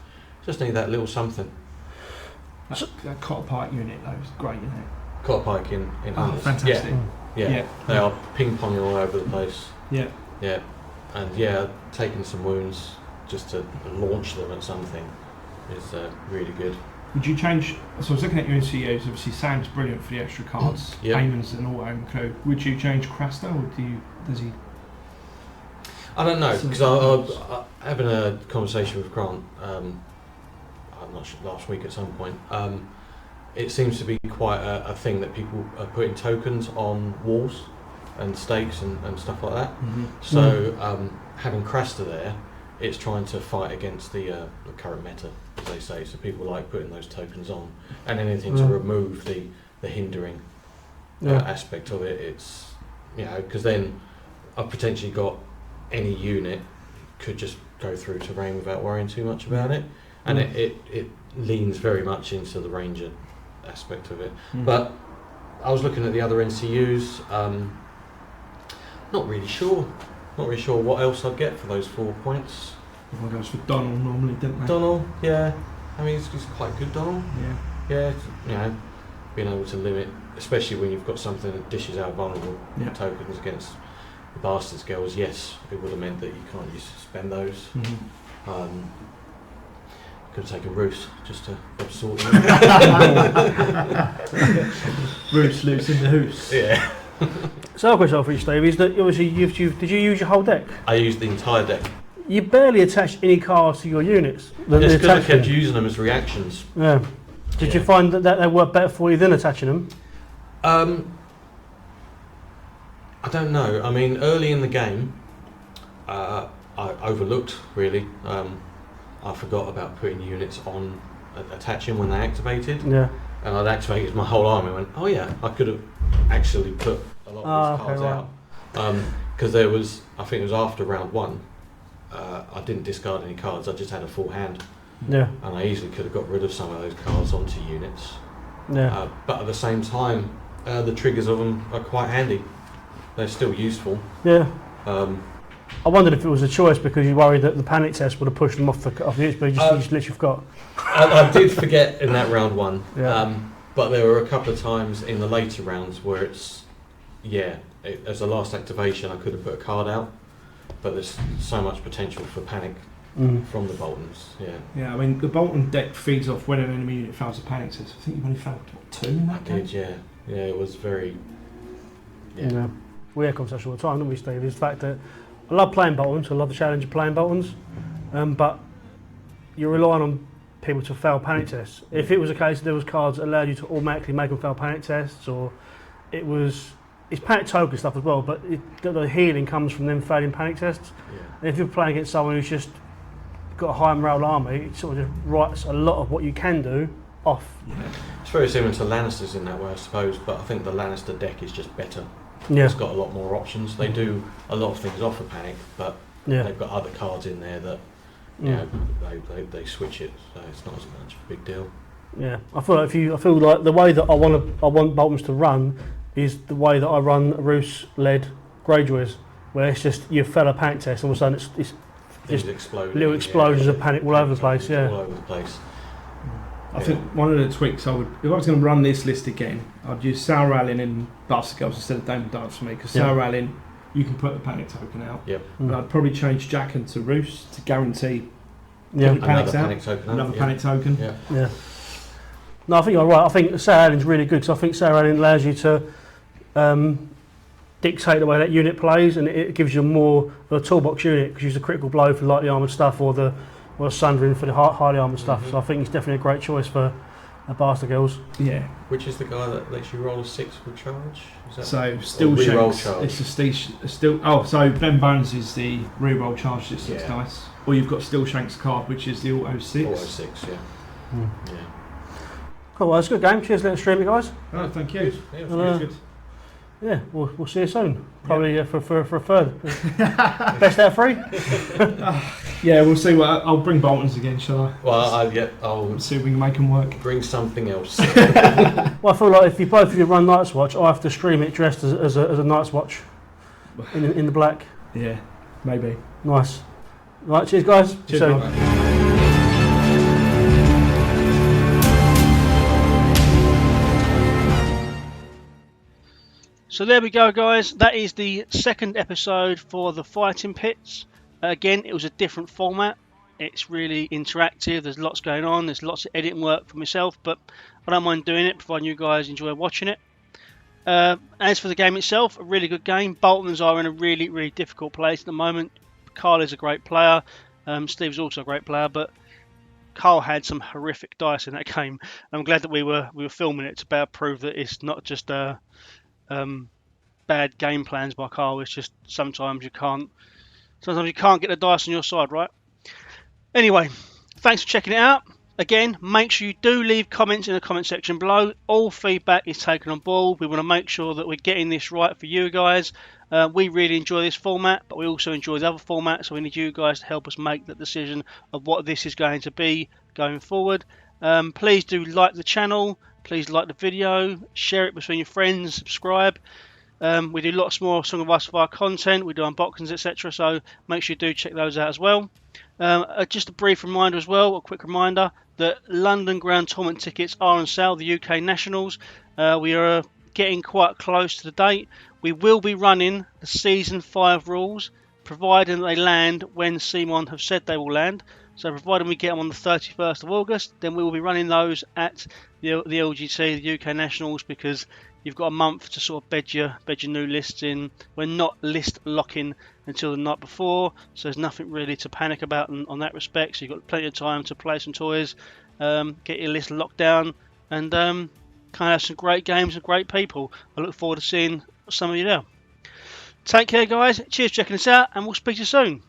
need that little something. That Cotter Pyke unit though is great, isn't it? Cotter Pyke in fantastic. Yeah. They are ping-ponging all over the place. Yeah. And taking some wounds just to launch them at something is really good. Would you change? So I was looking at your NCUs. Obviously, Sam's brilliant for the extra cards. Aemon's an auto include. Would you change Craster, or does he? I don't know, because I having a conversation with Grant. I'm not sure, last week at some point. It seems to be quite a thing that people are putting tokens on walls and stakes and stuff like that. Mm-hmm. So having Craster there, it's trying to fight against the current meta, as they say. So people like putting those tokens on, and anything to remove the hindering aspect of it. It's because then I've potentially got any unit could just go through terrain without worrying too much about it, and it leans very much into the ranger aspect of it. But I was looking at the other NCUs. Not really sure what else I'd get for those 4 points. Everyone goes for Donald normally, don't they? Donald, yeah. I mean, he's quite good, Donald. Yeah. Yeah, you know, being able to limit, especially when you've got something that dishes out vulnerable tokens against the bastards girls. Yes, it would have meant that you can't spend those. Could have taken Roos just to absorb them. Roos loose in the hoose. Yeah. So, a question for you, Steve, is that obviously did you use your whole deck? I used the entire deck. You barely attached any cards to your units. Just because I kept using them as reactions. Yeah. Did you find that they worked better for you than attaching them? I don't know. I mean, early in the game, I overlooked, really. I forgot about putting units on, attaching when they activated. Yeah. And I'd activated my whole army and went, oh yeah, I could have actually put a lot of these cards out. Because there was, I think it was after round 1, I didn't discard any cards, I just had a full hand. Yeah. And I easily could have got rid of some of those cards onto units. Yeah. But at the same time, the triggers of them are quite handy. They're still useful. Yeah. I wondered if it was a choice because you worried that the panic test would have pushed them off the units, but you just literally forgot. I did forget in that round 1. Yeah. But there were a couple of times in the later rounds where it's, as a last activation I could have put a card out, but there's so much potential for panic from the Boltons. Yeah, I mean the Bolton deck feeds off when an enemy unit fails a panic test. I think you only failed 2 in that game. Yeah, it was very. Yeah. We have conversation all the time, don't we, Steve? Is the fact that I love playing Boltons, I love the challenge of playing Boltons, but you're relying on people to fail panic tests. If it was a case that there was cards that allowed you to automatically make them fail panic tests, or it's panic token stuff as well, but the healing comes from them failing panic tests. Yeah. And if you're playing against someone who's just got a high morale army, it sort of just writes a lot of what you can do off. Yeah. It's very similar to Lannisters in that way, I suppose, but I think the Lannister deck is just better. Yeah. It's got a lot more options. They do a lot of things off a panic, but they've got other cards in there that they switch it, so it's not as much of a big deal. Yeah, I feel like the way that I want Boltons to run is the way that I run Roos-led Greyjoys, where it's just you fail a panic test, and all of a sudden it's just little explosions of panic all over the place. Yeah, all over the place. I think one of the tweaks I would, if I was going to run this list again, I'd use Sour Allen and Bastard Girls instead of Damon Dance for me, because Sour Allen, you can put the panic token out. Yep. But I'd probably change Jaquen to Roos to guarantee Yeah. panics out. Panic token. Another panic token. Yeah. Yeah. No, I think you're right. I think Sour Allen's really good because I think Sour Allen allows you to dictate the way that unit plays, and it gives you more of a toolbox unit because you use a critical blow for lightly armoured stuff or the sundering for the highly armoured stuff. So I think it's definitely a great choice for Bastard Girls. Yeah. Which is the guy that lets you roll a 6 with charge? Is that So Steelshanks. charge? It's a still. Oh, so Ben Bones is the reroll charge at 6 dice. Or you've got Steelshanks card, which is the auto 6. Auto 6, yeah. Yeah. Cool, well, that's a good game. Cheers, let's stream it, guys. Oh, thank you. Yeah, it was Good. Yeah, we'll see you soon. Probably for a third. Best out of 3? Yeah, we'll see. I'll bring Boltons again, shall I? Well, I'll see if we can make them work. bring something else. Well, I feel like if you both of you run Night's Watch, I have to stream it dressed as a Night's Watch in the black. Yeah, maybe. Nice. Right, cheers, guys. Cheers, See you soon. Bob. So there we go, guys. That is the second episode for the Fighting Pits. Again, it was a different format. It's really interactive. There's lots going on. There's lots of editing work for myself, but I don't mind doing it, providing you guys enjoy watching it. As for the game itself, a really good game. Boltons are in a really, really difficult place at the moment. Karl is a great player. Steve's also a great player, but Karl had some horrific dice in that game. I'm glad that we were filming it to better prove that it's not just bad game plans by Karl. It's just sometimes you can't get the dice on your side, right? Anyway, thanks for checking it out. Again, make sure you do leave comments in the comment section below. All feedback is taken on board. We want to make sure that we're getting this right for you guys. We really enjoy this format, but we also enjoy the other formats, so we need you guys to help us make the decision of what this is going to be going forward. Please do like the channel. Please like the video, share it between your friends, subscribe. We do lots more Song of Ice and Fire content, we do unboxings, etc. So make sure you do check those out as well. Just a brief reminder as well, a quick reminder that London Grand Tournament tickets are on sale, the UK Nationals. We are getting quite close to the date. We will be running the Season 5 rules, providing they land when Aemon have said they will land. So providing we get them on the 31st of August, then we will be running those at the LGT, the UK Nationals, because you've got a month to sort of bed your new lists in. We're not list locking until the night before, so there's nothing really to panic about on that respect. So you've got plenty of time to play some toys, get your list locked down, and kind of have some great games and great people. I look forward to seeing some of you there. Take care, guys. Cheers for checking us out, and we'll speak to you soon.